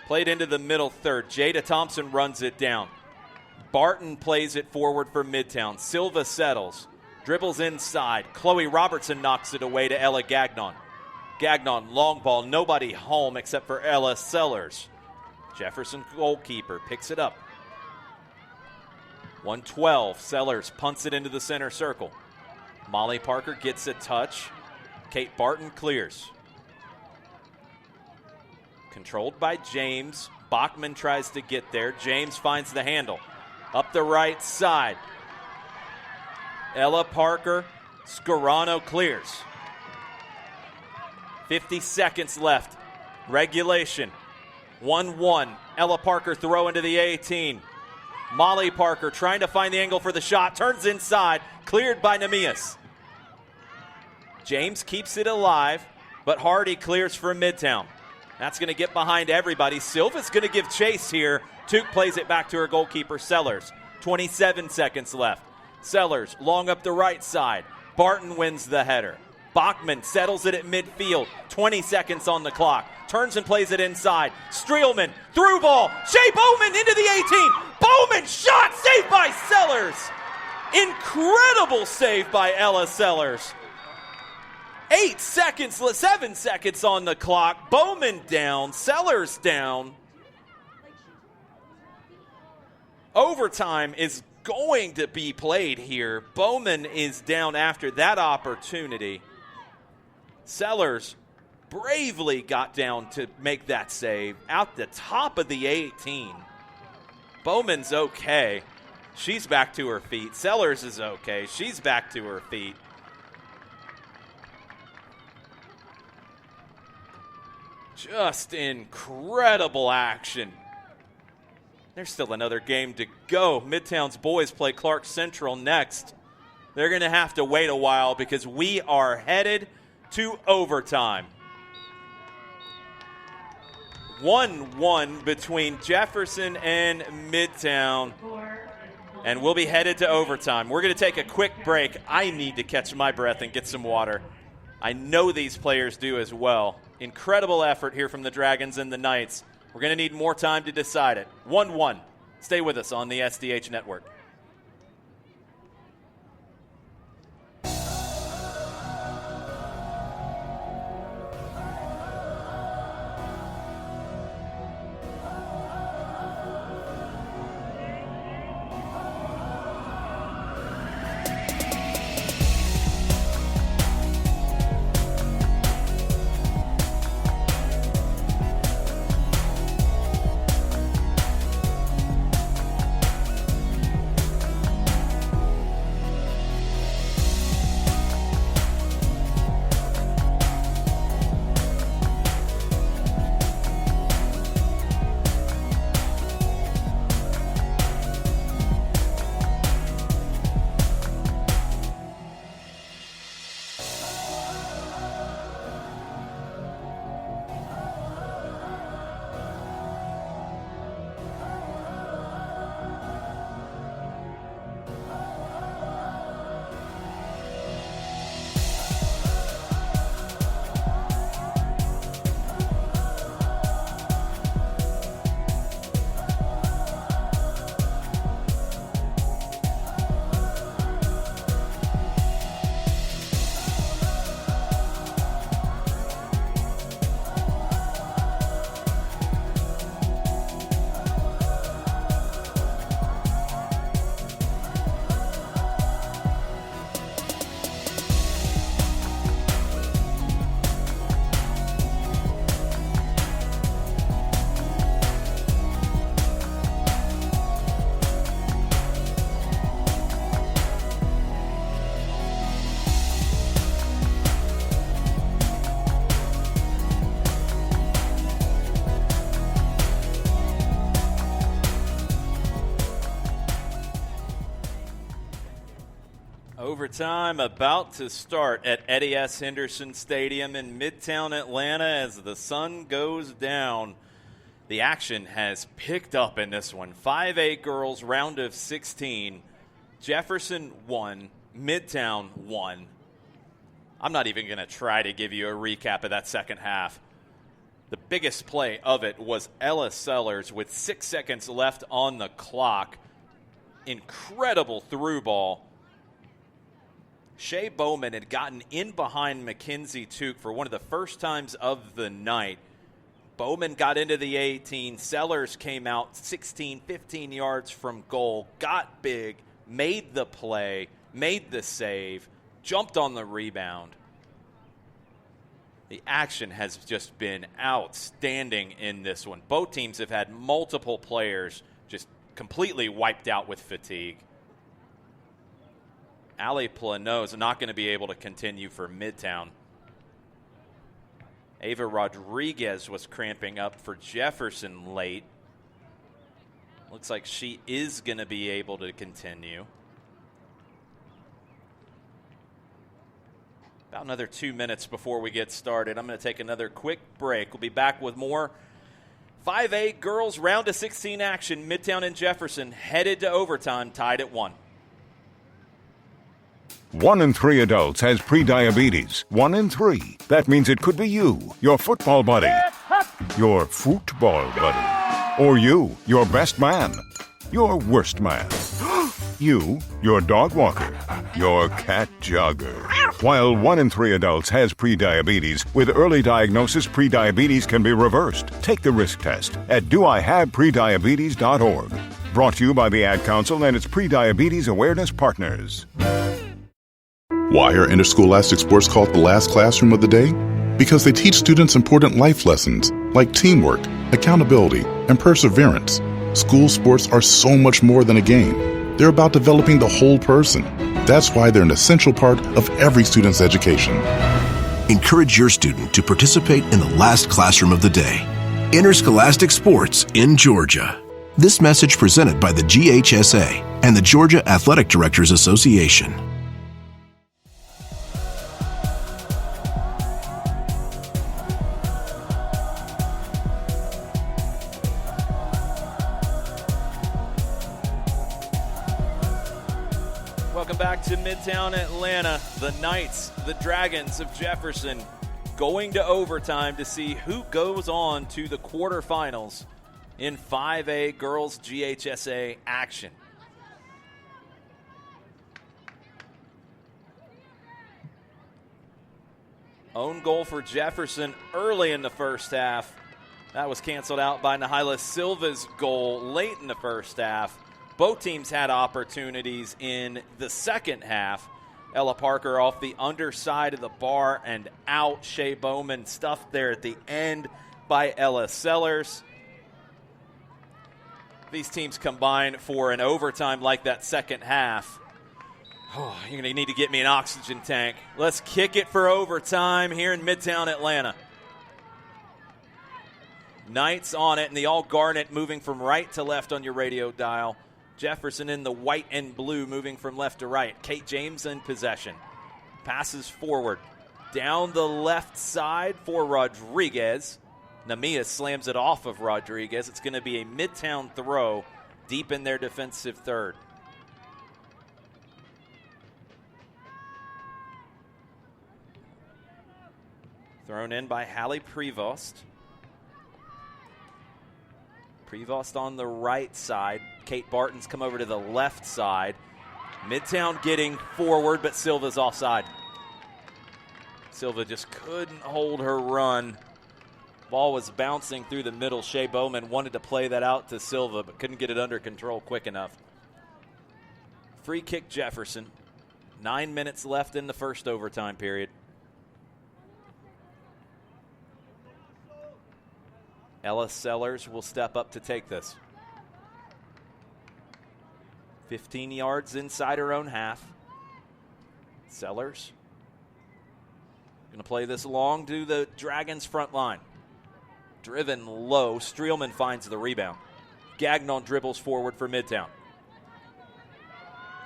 Speaker 4: Played into the middle third. Jada Thompson runs it down. Barton plays it forward for Midtown. Silva settles. Dribbles inside. Chloe Robertson knocks it away to Ella Gagnon. Gagnon, long ball, nobody home except for Ella Sellers. Jefferson goalkeeper picks it up. 1:12. Sellers punts it into the center circle. Molly Parker gets a touch. Kate Barton clears. Controlled by James. Bachman tries to get there. James finds the handle. Up the right side. Ella Parker. Scarano clears. 50 seconds left. Regulation. 1-1. Ella Parker throw into the 18. Molly Parker trying to find the angle for the shot. Turns inside. Cleared by Nemias. James keeps it alive, but Hardy clears for Midtown. That's going to get behind everybody. Silva's going to give chase here. Tuke plays it back to her goalkeeper, Sellers. 27 seconds left. Sellers long up the right side. Barton wins the header. Bachman settles it at midfield. 20 seconds on the clock. Turns and plays it inside. Streelman, through ball. Shea Bowman into the 18. Bowman shot, saved by Sellers. Incredible save by Ella Sellers. 7 seconds on the clock. Bowman down, Sellers down. Overtime is going to be played here. Bowman is down after that opportunity. Sellers bravely got down to make that save out the top of the 18. Bowman's okay. She's back to her feet. Sellers is okay. She's back to her feet. Just incredible action. There's still another game to go. Midtown's boys play Clark Central next. They're going to have to wait a while because we are headed to overtime. 1-1 between Jefferson and Midtown. And we'll be headed to overtime. We're going to take a quick break. I need to catch my breath and get some water. I know these players do as well. Incredible effort here from the Dragons and the Knights. We're going to need more time to decide it. 1-1. Stay with us on the SDH Network. Overtime about to start at Eddie S. Henderson Stadium in Midtown Atlanta as the sun goes down. The action has picked up in this one. 5A girls round of 16. Jefferson won. Midtown won. I'm not even going to try to give you a recap of that second half. The biggest play of it was Ella Sellers with 6 seconds left on the clock. Incredible through ball. Shea Bowman had gotten in behind Mackenzie Tuke for one of the first times of the night. Bowman got into the 18. Sellers came out 16, 15 yards from goal, got big, made the play, made the save, jumped on the rebound. The action has just been outstanding in this one. Both teams have had multiple players just completely wiped out with fatigue. Ali Plano is not going to be able to continue for Midtown. Ava Rodriguez was cramping up for Jefferson late. Looks like she is going to be able to continue. About another 2 minutes before we get started. I'm going to take another quick break. We'll be back with more 5A girls round of 16 action. Midtown and Jefferson headed to overtime, tied at 1.
Speaker 6: 1 in 3 adults has prediabetes. 1 in 3. That means it could be you, your football buddy, your football buddy, or you, your best man, your worst man, you, your dog walker, your cat jogger. While 1 in 3 adults has prediabetes, with early diagnosis, prediabetes can be reversed. Take the risk test at doihaveprediabetes.org. Brought to you by the Ad Council and its Prediabetes Awareness Partners.
Speaker 10: Why are interscholastic sports called the last classroom of the day? Because they teach students important life lessons like teamwork, accountability, and perseverance. School sports are so much more than a game. They're about developing the whole person. That's why they're an essential part of every student's education.
Speaker 11: Encourage your student to participate in the last classroom of the day. Interscholastic sports in Georgia. This message presented by the GHSA and the Georgia Athletic Directors Association.
Speaker 4: Welcome back to Midtown Atlanta. The Knights, the Dragons of Jefferson, going to overtime to see who goes on to the quarterfinals in 5A girls GHSA action. Own goal for Jefferson early in the first half. That was canceled out by Nahyla Silva's goal late in the first half. Both teams had opportunities in the second half. Ella Parker off the underside of the bar and out. Shea Bowman stuffed there at the end by Ella Sellers. These teams combine for an overtime like that second half. Oh, you're going to need to get me an oxygen tank. Let's kick it for overtime here in Midtown Atlanta. Knights on it, and the all-garnet moving from right to left on your radio dial. Jefferson in the white and blue moving from left to right. Kate James in possession. Passes forward. Down the left side for Rodriguez. Namia slams it off of Rodriguez. It's going to be a Midtown throw deep in their defensive third. Thrown in by Hallie Prevost. Prevost on the right side. Kate Barton's come over to the left side. Midtown getting forward, but Silva's offside. Silva just couldn't hold her run. Ball was bouncing through the middle. Shea Bowman wanted to play that out to Silva, but couldn't get it under control quick enough. Free kick Jefferson. 9 minutes left in the first overtime period. Ella Sellers will step up to take this. 15 yards inside her own half. Sellers going to play this long to the Dragons front line. Driven low. Streelman finds the rebound. Gagnon dribbles forward for Midtown.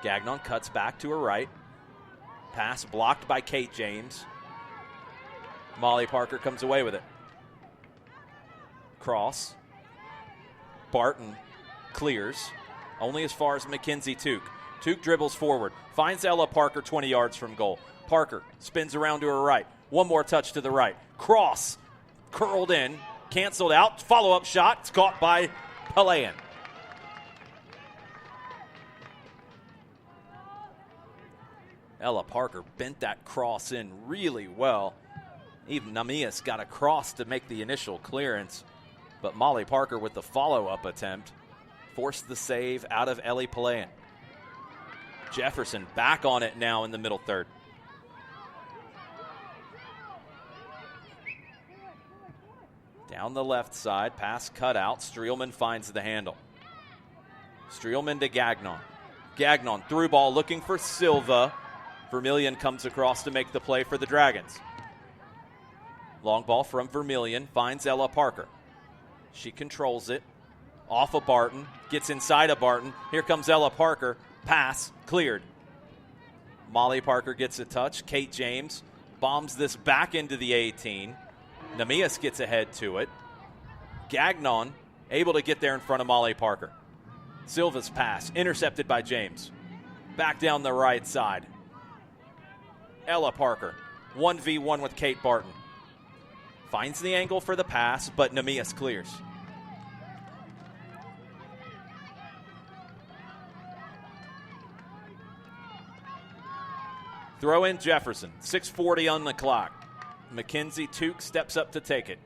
Speaker 4: Gagnon cuts back to her right. Pass blocked by Kate James. Molly Parker comes away with it. Cross. Barton clears. Only as far as Mackenzie Took. Took dribbles forward. Finds Ella Parker 20 yards from goal. Parker spins around to her right. One more touch to the right. Cross. Curled in. Canceled out. Follow-up shot. It's caught by Palayan. Ella Parker bent that cross in really well. Even Namias got a cross to make the initial clearance. But Molly Parker with the follow-up attempt forced the save out of Ellie Palayan. Jefferson back on it now in the middle third. Down the left side, pass cut out. Streelman finds the handle. Streelman to Gagnon. Gagnon through ball looking for Silva. Vermillion comes across to make the play for the Dragons. Long ball from Vermillion, finds Ella Parker. She controls it. Off of Barton, gets inside of Barton. Here comes Ella Parker. Pass, cleared. Molly Parker gets a touch. Kate James bombs this back into the 18. Namias gets ahead to it. Gagnon able to get there in front of Molly Parker. Silva's pass, intercepted by James. Back down the right side. Ella Parker, 1v1 with Kate Barton. Finds the angle for the pass, but Namias clears. Throw in Jefferson, 6:40 on the clock. Mackenzie Tuke steps up to take it.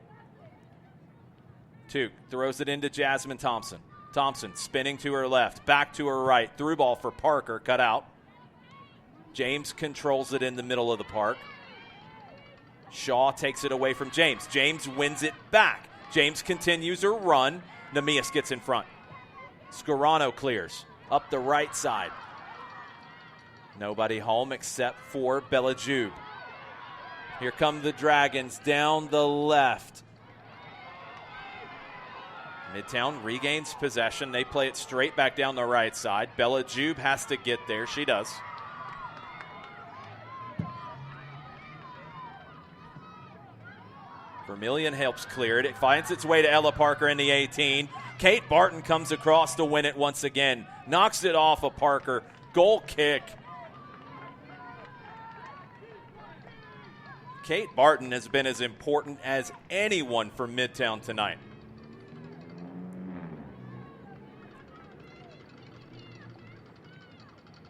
Speaker 4: Tuke throws it into Jasmine Thompson. Thompson spinning to her left, back to her right. Through ball for Parker, cut out. James controls it in the middle of the park. Shaw takes it away from James. James wins it back. James continues her run. Namias gets in front. Scarano clears up the right side. Nobody home except for Bellajube. Here come the Dragons down the left. Midtown regains possession. They play it straight back down the right side. Bellajube has to get there. She does. Vermillion helps clear it. It finds its way to Ella Parker in the 18. Kate Barton comes across to win it once again. Knocks it off of Parker. Goal kick. Kate Barton has been as important as anyone for Midtown tonight.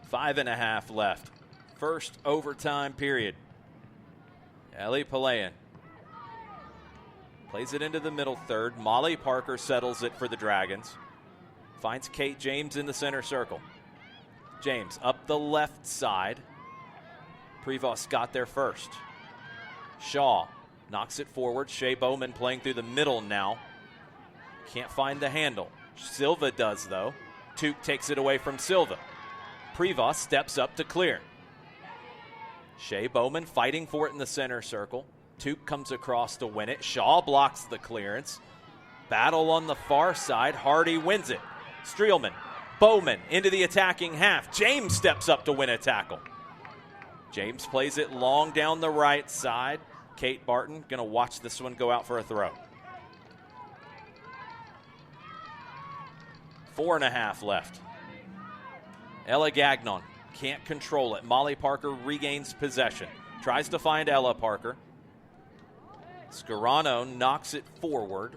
Speaker 4: Five and a half left. First overtime period. Ellie Palayan plays it into the middle third. Molly Parker settles it for the Dragons. Finds Kate James in the center circle. James up the left side. Prevost got there first. Shaw knocks it forward. Shea Bowman playing through the middle now. Can't find the handle. Silva does, though. Tuke takes it away from Silva. Prevost steps up to clear. Shea Bowman fighting for it in the center circle. Tuke comes across to win it. Shaw blocks the clearance. Battle on the far side. Hardy wins it. Streelman, Bowman into the attacking half. James steps up to win a tackle. James plays it long down the right side. Kate Barton going to watch this one go out for a throw. 4.5 left. Ella Gagnon can't control it. Molly Parker regains possession. Tries to find Ella Parker. Scarano knocks it forward.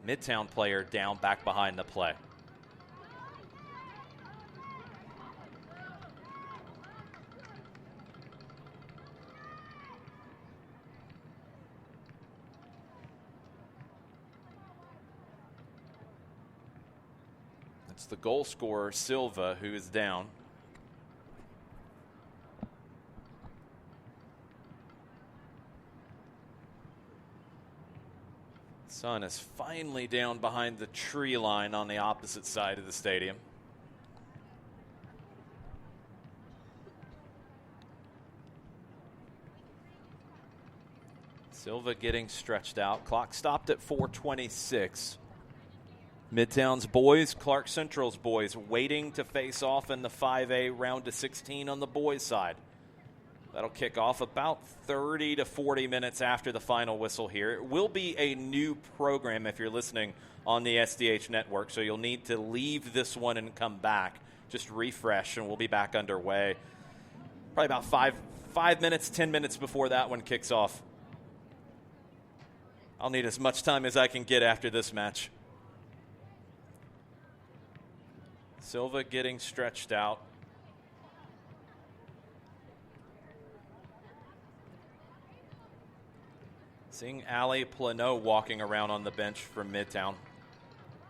Speaker 4: Midtown player down back behind the play. It's the goal scorer, Silva, who is down. Sun is finally down behind the tree line on the opposite side of the stadium. Silva getting stretched out. Clock stopped at 4:26. Midtown's boys, Clark Central's boys, waiting to face off in the 5A round of 16 on the boys' side. That'll kick off about 30 to 40 minutes after the final whistle here. It will be a new program if you're listening on the SDH network, so you'll need to leave this one and come back. Just refresh, and we'll be back underway. Probably about 5 minutes, 10 minutes before that one kicks off. I'll need as much time as I can get after this match. Silva getting stretched out. Seeing Allie Plano walking around on the bench from Midtown.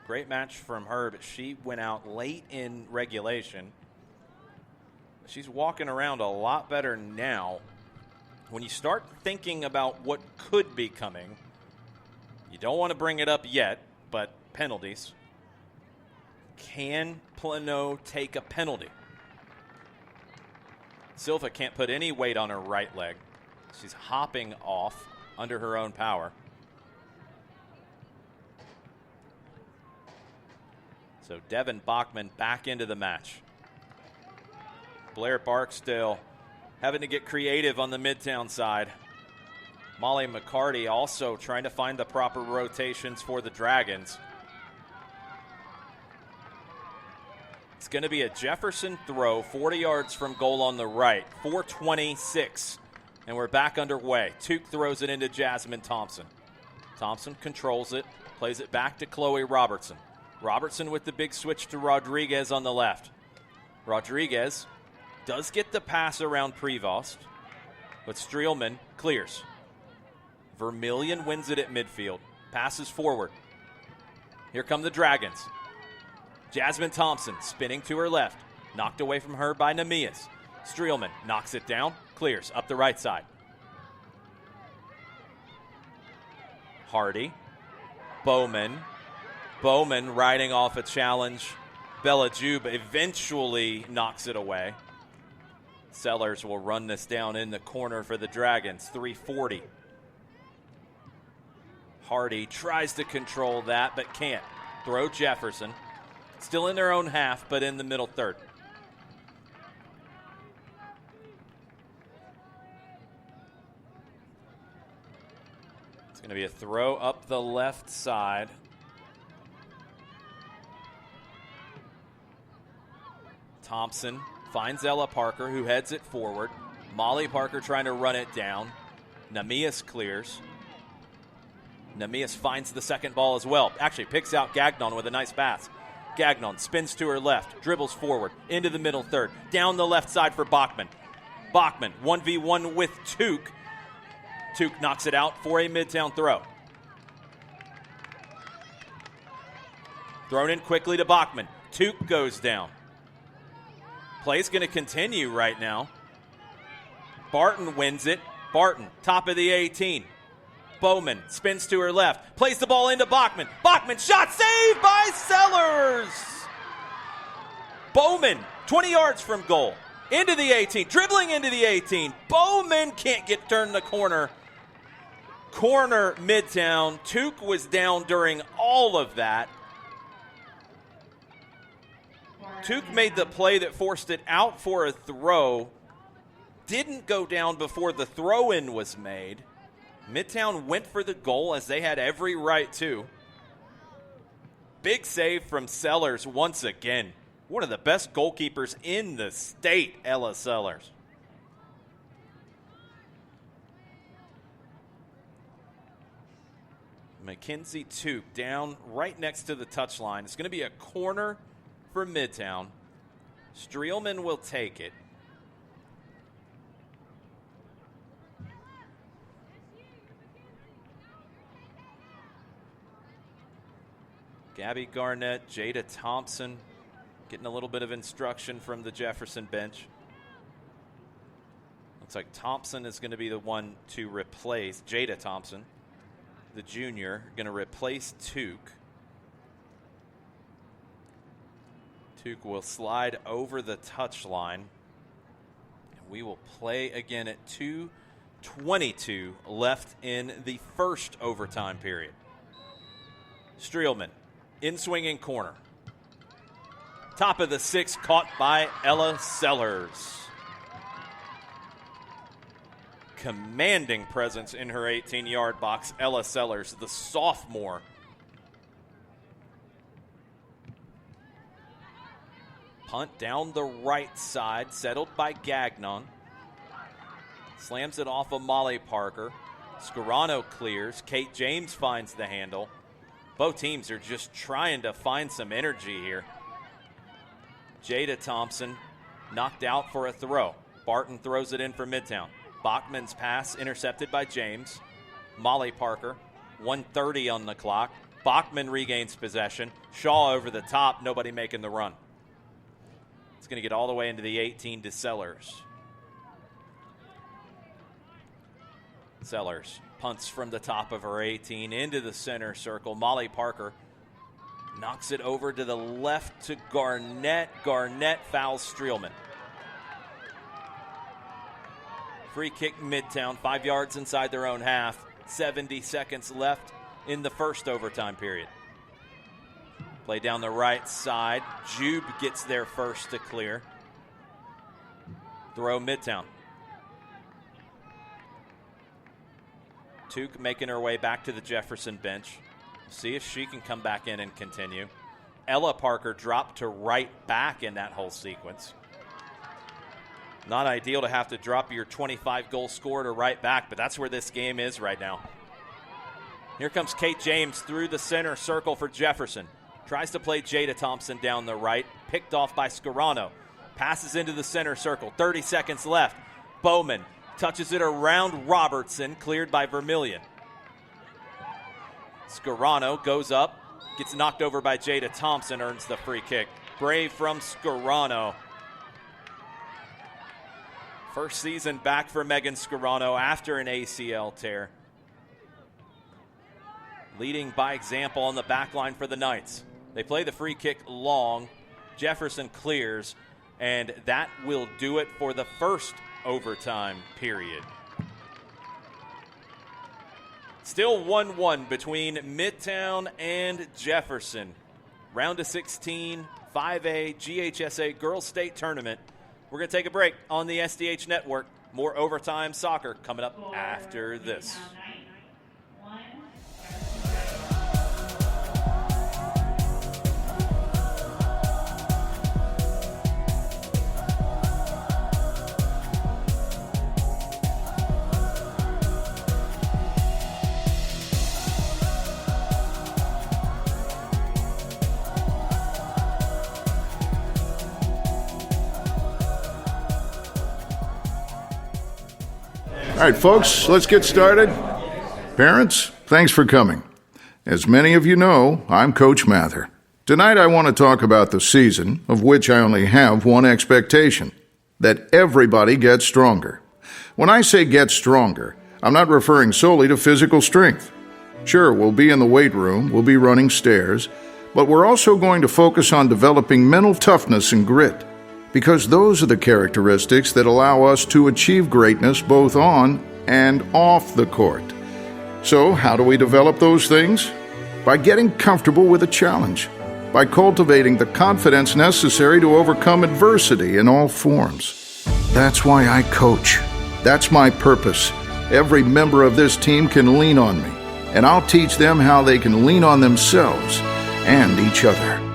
Speaker 4: Great match from her, but she went out late in regulation. She's walking around a lot better now. when you start thinking about what could be coming, you don't want to bring it up yet, but penalties. Can Plano take a penalty? Silva can't put any weight on her right leg. She's hopping off under her own power. So Devin Bachman back into the match. Blair Barksdale having to get creative on the Midtown side. Molly McCarty also trying to find the proper rotations for the Dragons. It's going to be a Jefferson throw, 40 yards from goal on the right, 4:26, and we're back underway. Tuke throws it into Jasmine Thompson. Thompson controls it, plays it back to Chloe Robertson. Robertson with the big switch to Rodriguez on the left. Rodriguez does get the pass around Prevost, but Streelman clears. Vermillion wins it at midfield, passes forward. Here come the Dragons. Jasmine Thompson spinning to her left, knocked away from her by Namias. Streelman knocks it down, clears up the right side. Hardy, Bowman riding off a challenge. Bella Jube eventually knocks it away. Sellers will run this down in the corner for the Dragons, 3:40. Hardy tries to control that, but can't. Throw Jefferson. Still in their own half, but in the middle third. It's going to be a throw up the left side. Thompson finds Ella Parker, who heads it forward. Molly Parker trying to run it down. Namias clears. Namias finds the second ball as well. Actually picks out Gagnon with a nice pass. Gagnon spins to her left, dribbles forward, into the middle third, down the left side for Bachman. Bachman, 1v1 with Tuke. Tuke knocks it out for a Midtown throw. Thrown in quickly to Bachman. Tuke goes down. Play's going to continue right now. Barton wins it. Barton, top of the 18. Bowman spins to her left, plays the ball into Bachman. Bachman, shot saved by Sellers. Bowman, 20 yards from goal, into the 18, dribbling into the 18. Bowman can't get turned the corner. Corner Midtown. Tuke was down during all of that. Tuke made the play that forced it out for a throw. Didn't go down before the throw-in was made. Midtown went for the goal, as they had every right to. Big save from Sellers once again. One of the best goalkeepers in the state, Ella Sellers. Mackenzie Tuke down right next to the touchline. It's going to be a corner for Midtown. Streelman will take it. Gabby Garnett, Jada Thompson getting a little bit of instruction from the Jefferson bench. Looks like Thompson is going to be the one to replace Jada Thompson, the junior, going to replace Tuke. Tuke will slide over the touchline. And we will play again at 2:22 left in the first overtime period. Streelman. In swinging corner. Top of the 6, caught by Ella Sellers. Commanding presence in her 18-yard box, Ella Sellers, the sophomore. Punt down the right side, settled by Gagnon. Slams it off of Molly Parker. Scarano clears. Kate James finds the handle. Both teams are just trying to find some energy here. Jada Thompson knocked out for a throw. Barton throws it in for Midtown. Bachman's pass intercepted by James. Molly Parker, 1:30 on the clock. Bachman regains possession. Shaw over the top, nobody making the run. It's going to get all the way into the 18 to Sellers. Sellers punts from the top of her 18 into the center circle. Molly Parker knocks it over to the left to Garnett. Garnett fouls Streelman. Free kick Midtown, 5 yards inside their own half. 70 seconds left in the first overtime period. Play down the right side. Jube gets there first to clear. Throw Midtown. Tuke making her way back to the Jefferson bench. See if she can come back in and continue. Ella Parker dropped to right back in that whole sequence. Not ideal to have to drop your 25-goal scorer to right back, but that's where this game is right now. Here comes Kate James through the center circle for Jefferson. Tries to play Jada Thompson down the right. Picked off by Scarano. Passes into the center circle. 30 seconds left. Bowman touches it around Robertson. Cleared by Vermillion. Scarano goes up. Gets knocked over by Jada Thompson. Earns the free kick. Brave from Scarano. First season back for Megan Scarano after an ACL tear. Leading by example on the back line for the Knights. They play the free kick long. Jefferson clears, and that will do it for the first overtime period. Still 1-1 between Midtown and Jefferson. Round of 16, 5A GHSA Girls State Tournament. We're going to take a break on the SDH Network. More overtime soccer coming up after this.
Speaker 6: All right, folks, let's get started. Parents, thanks for coming. As many of you know, I'm Coach Mather. Tonight I want to talk about the season, of which I only have one expectation, that everybody gets stronger. When I say get stronger, I'm not referring solely to physical strength. Sure, we'll be in the weight room, we'll be running stairs, but we're also going to focus on developing mental toughness and grit. Because those are the characteristics that allow us to achieve greatness both on and off the court. So, how do we develop those things? By getting comfortable with a challenge, by cultivating the confidence necessary to overcome adversity in all forms. That's why I coach. That's my purpose. Every member of this team can lean on me, and I'll teach them how they can lean on themselves and each other.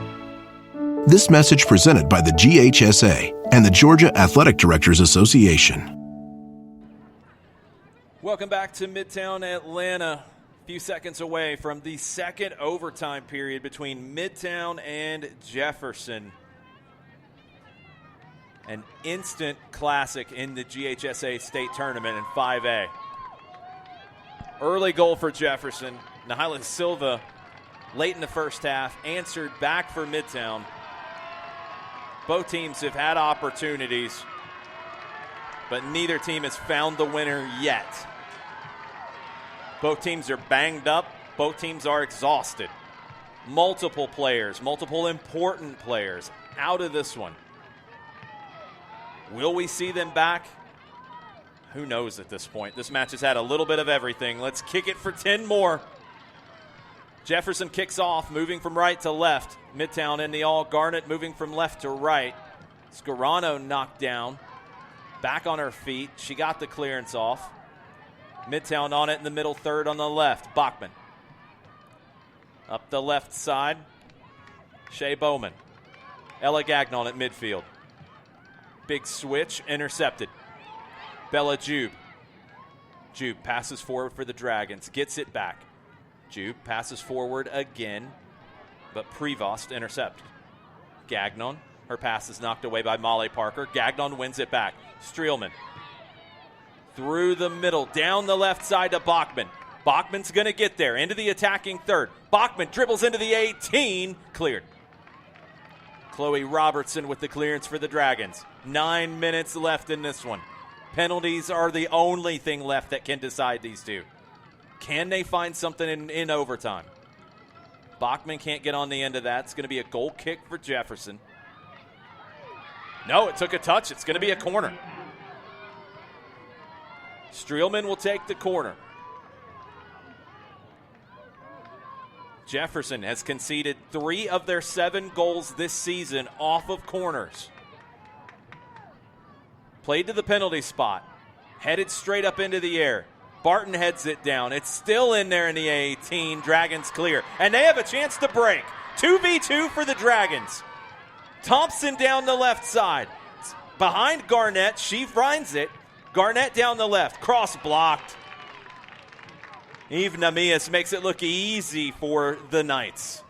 Speaker 11: This message presented by the GHSA and the Georgia Athletic Directors Association.
Speaker 4: Welcome back to Midtown Atlanta. A few seconds away from the second overtime period between Midtown and Jefferson. An instant classic in the GHSA State Tournament in 5A. Early goal for Jefferson. Nyla Silva, late in the first half, answered back for Midtown. Both teams have had opportunities, but neither team has found the winner yet. Both teams are banged up. Both teams are exhausted. Multiple players, multiple important players out of this one. Will we see them back? Who knows at this point? This match has had a little bit of everything. Let's kick it for 10 more. Jefferson kicks off, moving from right to left. Midtown in the all. Garnett moving from left to right. Scarano knocked down. Back on her feet. She got the clearance off. Midtown on it in the middle third on the left. Bachman. Up the left side. Shea Bowman. Ella Gagnon at midfield. Big switch. Intercepted. Bella Jube. Jube passes forward for the Dragons. Gets it back. Jube passes forward again, but Prevost intercepted. Gagnon, her pass is knocked away by Molly Parker. Gagnon wins it back. Streelman through the middle, down the left side to Bachman. Bachman's going to get there, into the attacking third. Bachman dribbles into the 18, cleared. Chloe Robertson with the clearance for the Dragons. 9 minutes left in this one. Penalties are the only thing left that can decide these two. Can they find something in overtime? Bachman can't get on the end of that. It's going to be a goal kick for Jefferson. No, it took a touch. It's going to be a corner. Streelman will take the corner. Jefferson has conceded 3 of their 7 goals this season off of corners. Played to the penalty spot. Headed straight up into the air. Barton heads it down. It's still in there in the 18. Dragons clear. And they have a chance to break. 2v2 for the Dragons. Thompson down the left side. Behind Garnett. She finds it. Garnett down the left. Cross blocked. Eve Namias makes it look easy for the Knights.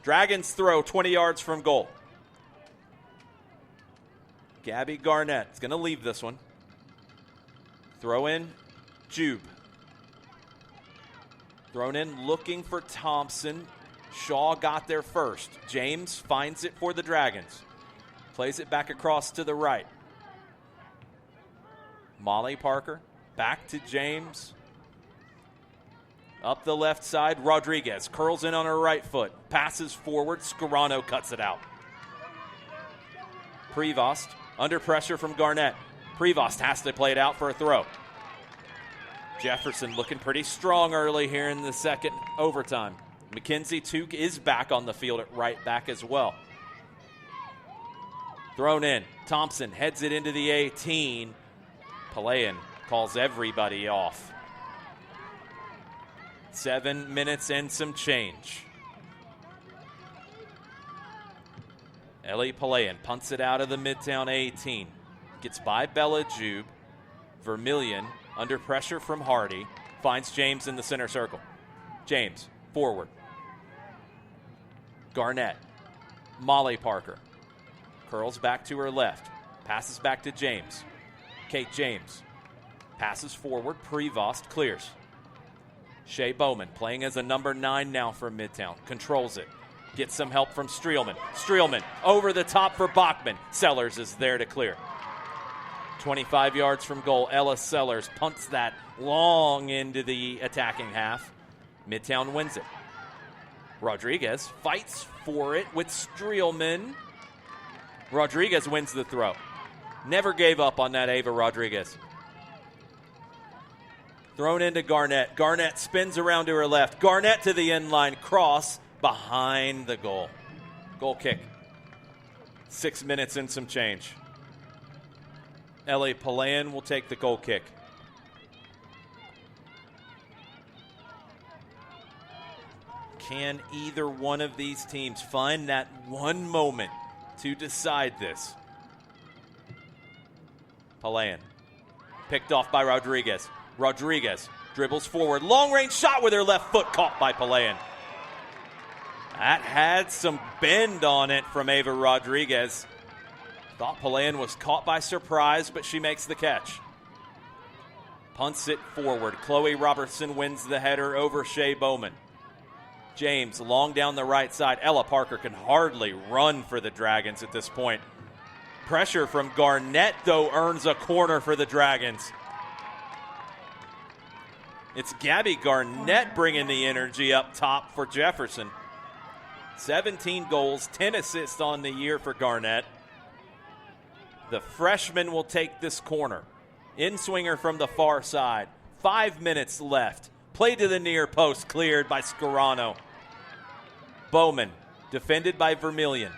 Speaker 4: Dragons throw 20 yards from goal. Gabby Garnett is going to leave this one. Throw in Jube. Thrown in looking for Thompson. Shaw got there first. James finds it for the Dragons. Plays it back across to the right. Molly Parker back to James. Up the left side, Rodriguez curls in on her right foot. Passes forward, Scarano cuts it out. Prevost under pressure from Garnett. Prevost has to play it out for a throw. Jefferson looking pretty strong early here in the second overtime. Mackenzie Took is back on the field at right back as well. Thrown in. Thompson heads it into the 18. Palayan calls everybody off. 7 minutes and some change. Ellie Palayan punts it out of the Midtown 18. Gets by Bella Jube. Vermillion under pressure from Hardy. Finds James in the center circle. James, forward. Garnett. Molly Parker. Curls back to her left. Passes back to James. Kate James. Passes forward. Prevost clears. Shea Bowman playing as a number 9 now for Midtown. Controls it. Gets some help from Streelman. Streelman over the top for Bachman. Sellers is there to clear. 25 yards from goal. Ella Sellers punts that long into the attacking half. Midtown wins it. Rodriguez fights for it with Streelman. Rodriguez wins the throw. Never gave up on that Ava Rodriguez. Thrown into Garnett. Garnett spins around to her left. Garnett to the end line. Cross behind the goal. Goal kick. 6 minutes and some change. Ellie Palayan will take the goal kick. Can either one of these teams find that one moment to decide this? Palayan. Picked off by Rodriguez. Rodriguez dribbles forward. Long-range shot with her left foot caught by Palayan. That had some bend on it from Ava Rodriguez. Thought Palayan was caught by surprise, but she makes the catch. Punts it forward. Chloe Robertson wins the header over Shea Bowman. James long down the right side. Ella Parker can hardly run for the Dragons at this point. Pressure from Garnett, though, earns a corner for the Dragons. It's Gabby Garnett bringing the energy up top for Jefferson. 17 goals, 10 assists on the year for Garnett. The freshman will take this corner. In-swinger from the far side. 5 minutes left. Play to the near post, cleared by Scarano. Bowman, defended by Vermillion.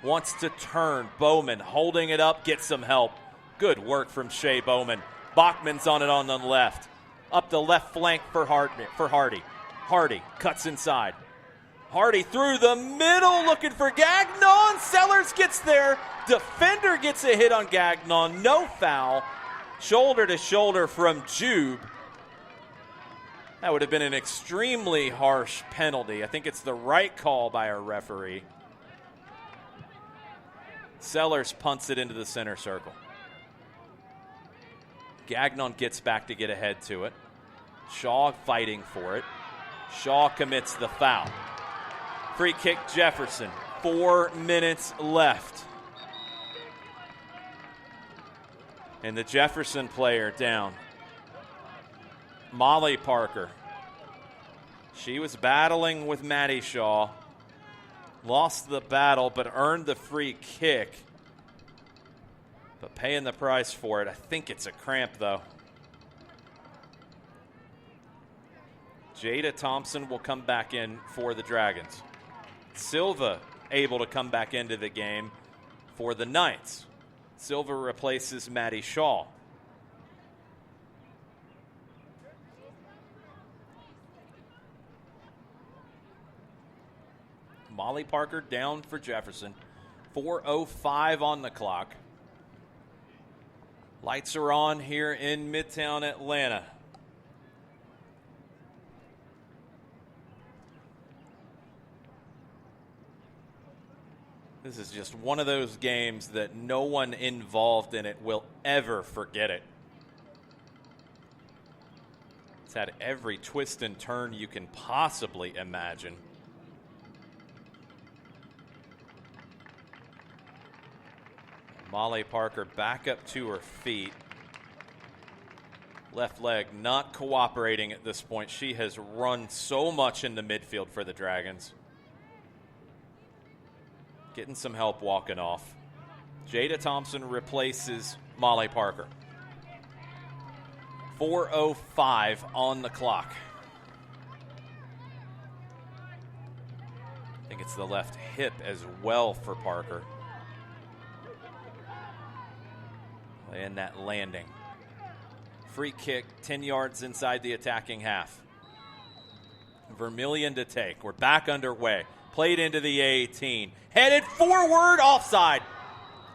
Speaker 4: Wants to turn. Bowman holding it up, gets some help. Good work from Shea Bowman. Bachman's on it on the left. Up the left flank for Hardy. Hardy cuts inside. Hardy through the middle looking for Gagnon. Sellers gets there. Defender gets a hit on Gagnon. No foul. Shoulder to shoulder from Jube. That would have been an extremely harsh penalty. I think it's the right call by our referee. Sellers punts it into the center circle. Gagnon gets back to get ahead to it. Shaw fighting for it. Shaw commits the foul. Free kick Jefferson. 4 minutes left. And the Jefferson player down. Molly Parker. She was battling with Maddie Shaw. Lost the battle, but earned the free kick. But paying the price for it. I think it's a cramp, though. Jada Thompson will come back in for the Dragons. Silva able to come back into the game for the Knights. Silva replaces Maddie Shaw. Molly Parker down for Jefferson. 4:05 on the clock. Lights are on here in Midtown Atlanta. This is just one of those games that no one involved in it will ever forget it. It's had every twist and turn you can possibly imagine. Molly Parker back up to her feet. Left leg not cooperating at this point. She has run so much in the midfield for the Dragons. Getting some help walking off. Jada Thompson replaces Molly Parker. 4:05 on the clock. I think it's the left hip as well for Parker. And that landing. Free kick, 10 yards inside the attacking half. Vermillion to take. We're back underway. Played into the 18. Headed forward, offside.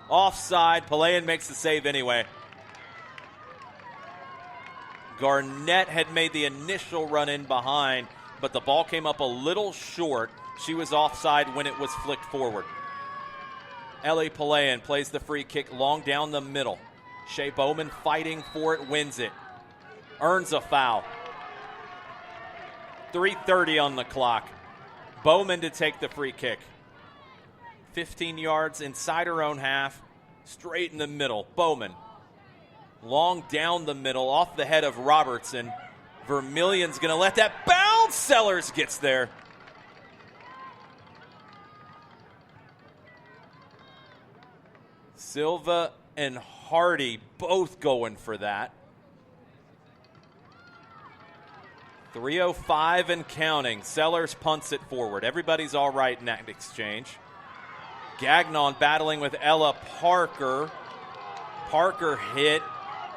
Speaker 4: Offside. Palayan makes the save anyway. Garnett had made the initial run in behind, but the ball came up a little short. She was offside when it was flicked forward. Ellie Palayan plays the free kick long down the middle. Shea Bowman fighting for it, wins it. Earns a foul. 3:30 on the clock. Bowman to take the free kick. 15 yards inside her own half, straight in the middle. Bowman. Long down the middle, off the head of Robertson. Vermillion's going to let that bounce. Sellers gets there. Silva and Hardy both going for that. 3:05 and counting. Sellers punts it forward. Everybody's all right in that exchange. Gagnon battling with Ella Parker. Parker hit.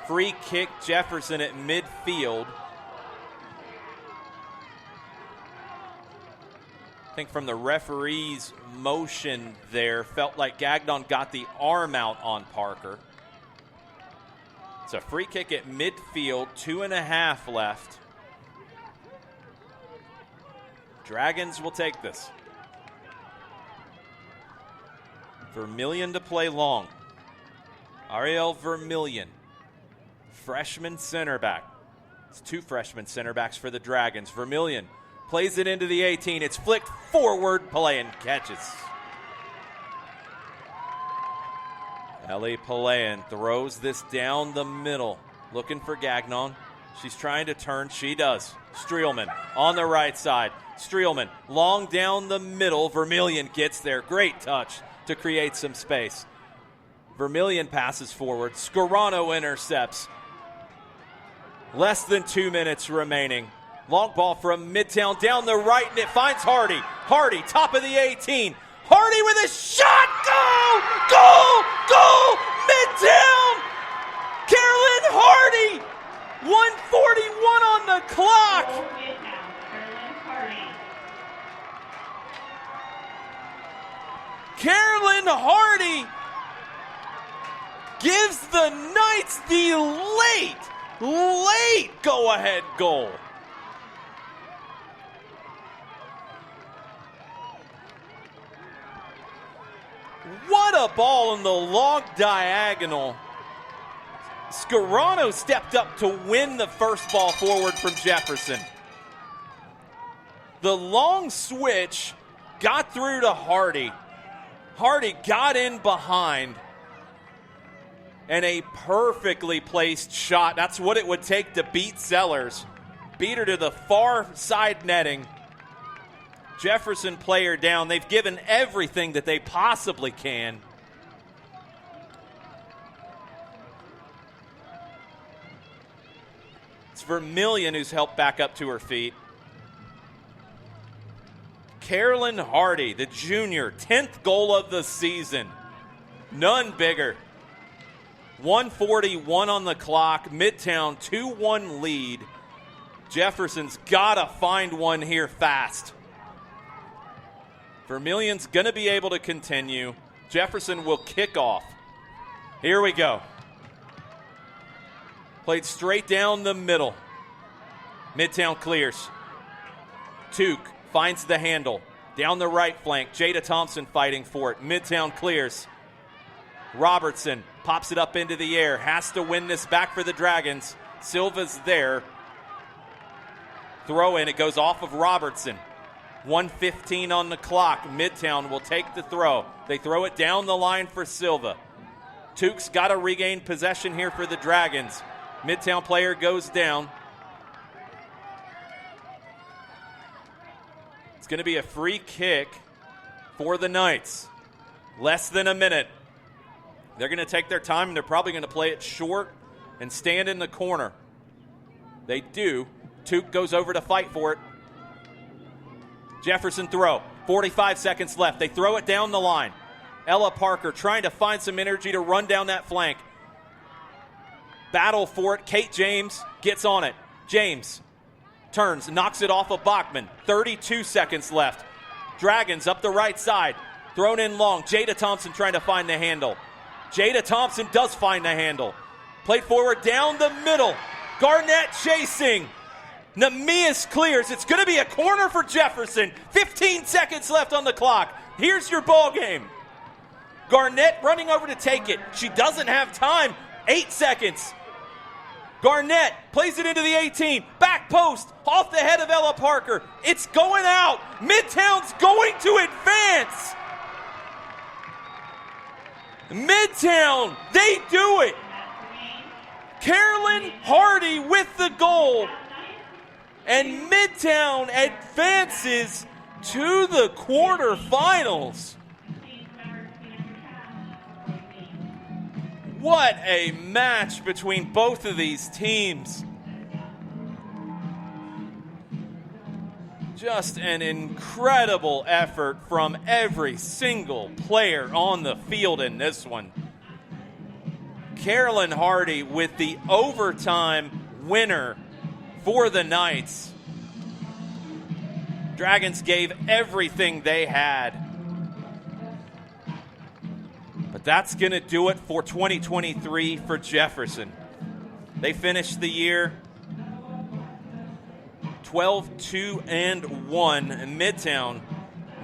Speaker 4: Free kick Jefferson at midfield. I think from the referee's motion there, felt like Gagnon got the arm out on Parker. It's a free kick at midfield, 2.5 left. Dragons will take this. Vermillion to play long. Ariel Vermillion, freshman center back. It's two freshman center backs for the Dragons. Vermillion plays it into the 18. It's flicked forward. Palayan catches. Ellie Palayan throws this down the middle. Looking for Gagnon. She's trying to turn. She does. Streelman on the right side. Streelman long down the middle. Vermillion gets there. Great touch to create some space. Vermillion passes forward. Scarano intercepts. Less than 2 minutes remaining. Long ball from Midtown down the right, and it finds Hardy. Hardy, top of the 18. Hardy with a shot. Goal! Goal! Goal! Midtown! Carolyn Hardy! 1:41 on the clock. Carolyn Hardy gives the Knights the late go-ahead goal. What a ball in the long diagonal. Scarano stepped up to win the first ball forward from Jefferson. The long switch got through to Hardy. Hardy got in behind. And a perfectly placed shot. That's what it would take to beat Sellers. Beat her to the far side netting. Jefferson player down. They've given everything that they possibly can. It's Vermillion who's helped back up to her feet. Carolyn Hardy, the junior, 10th goal of the season. None bigger. 1:41 on the clock. Midtown 2-1 lead. Jefferson's got to find one here fast. Vermillion's going to be able to continue. Jefferson will kick off. Here we go. Played straight down the middle. Midtown clears. Tuke finds the handle. Down the right flank. Jada Thompson fighting for it. Midtown clears. Robertson pops it up into the air. Has to win this back for the Dragons. Silva's there. Throw in. It goes off of Robertson. 1:15 on the clock. Midtown will take the throw. They throw it down the line for Silva. Tuke's got to regain possession here for the Dragons. Midtown player goes down. It's going to be a free kick for the Knights. Less than a minute. They're going to take their time, and they're probably going to play it short and stand in the corner. They do. Tuke goes over to fight for it. Jefferson throw. 45 seconds left. They throw it down the line. Ella Parker trying to find some energy to run down that flank. Battle for it. Kate James gets on it. James turns, knocks it off of Bachman. 32 seconds left. Dragons up the right side. Thrown in long. Jada Thompson trying to find the handle. Jada Thompson does find the handle. Played forward down the middle. Garnett chasing. Namias clears. It's going to be a corner for Jefferson. 15 seconds left on the clock. Here's your ball game. Garnett running over to take it. She doesn't have time. 8 seconds. Garnett plays it into the 18. Back post. Off the head of Ella Parker. It's going out. Midtown's going to advance. Midtown, they do it. Carolyn Hardy with the goal. And Midtown advances to the quarterfinals. What a match between both of these teams. Just an incredible effort from every single player on the field in this one. Carolyn Hardy with the overtime winner for the Knights. Dragons gave everything they had. But that's going to do it for 2023 for Jefferson. They finished the year 12-2-1. Midtown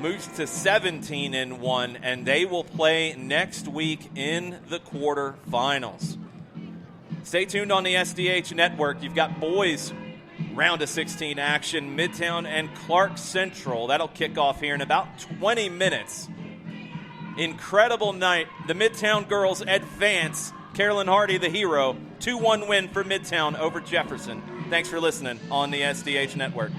Speaker 4: moves to 17-1, and they will play next week in the quarterfinals. Stay tuned on the SDH network. You've got boys round of 16 action, Midtown and Clark Central. That'll kick off here in about 20 minutes. Incredible night. The Midtown girls advance. Carolyn Hardy, the hero. 2-1 win for Midtown over Jefferson. Thanks for listening on the SDH network.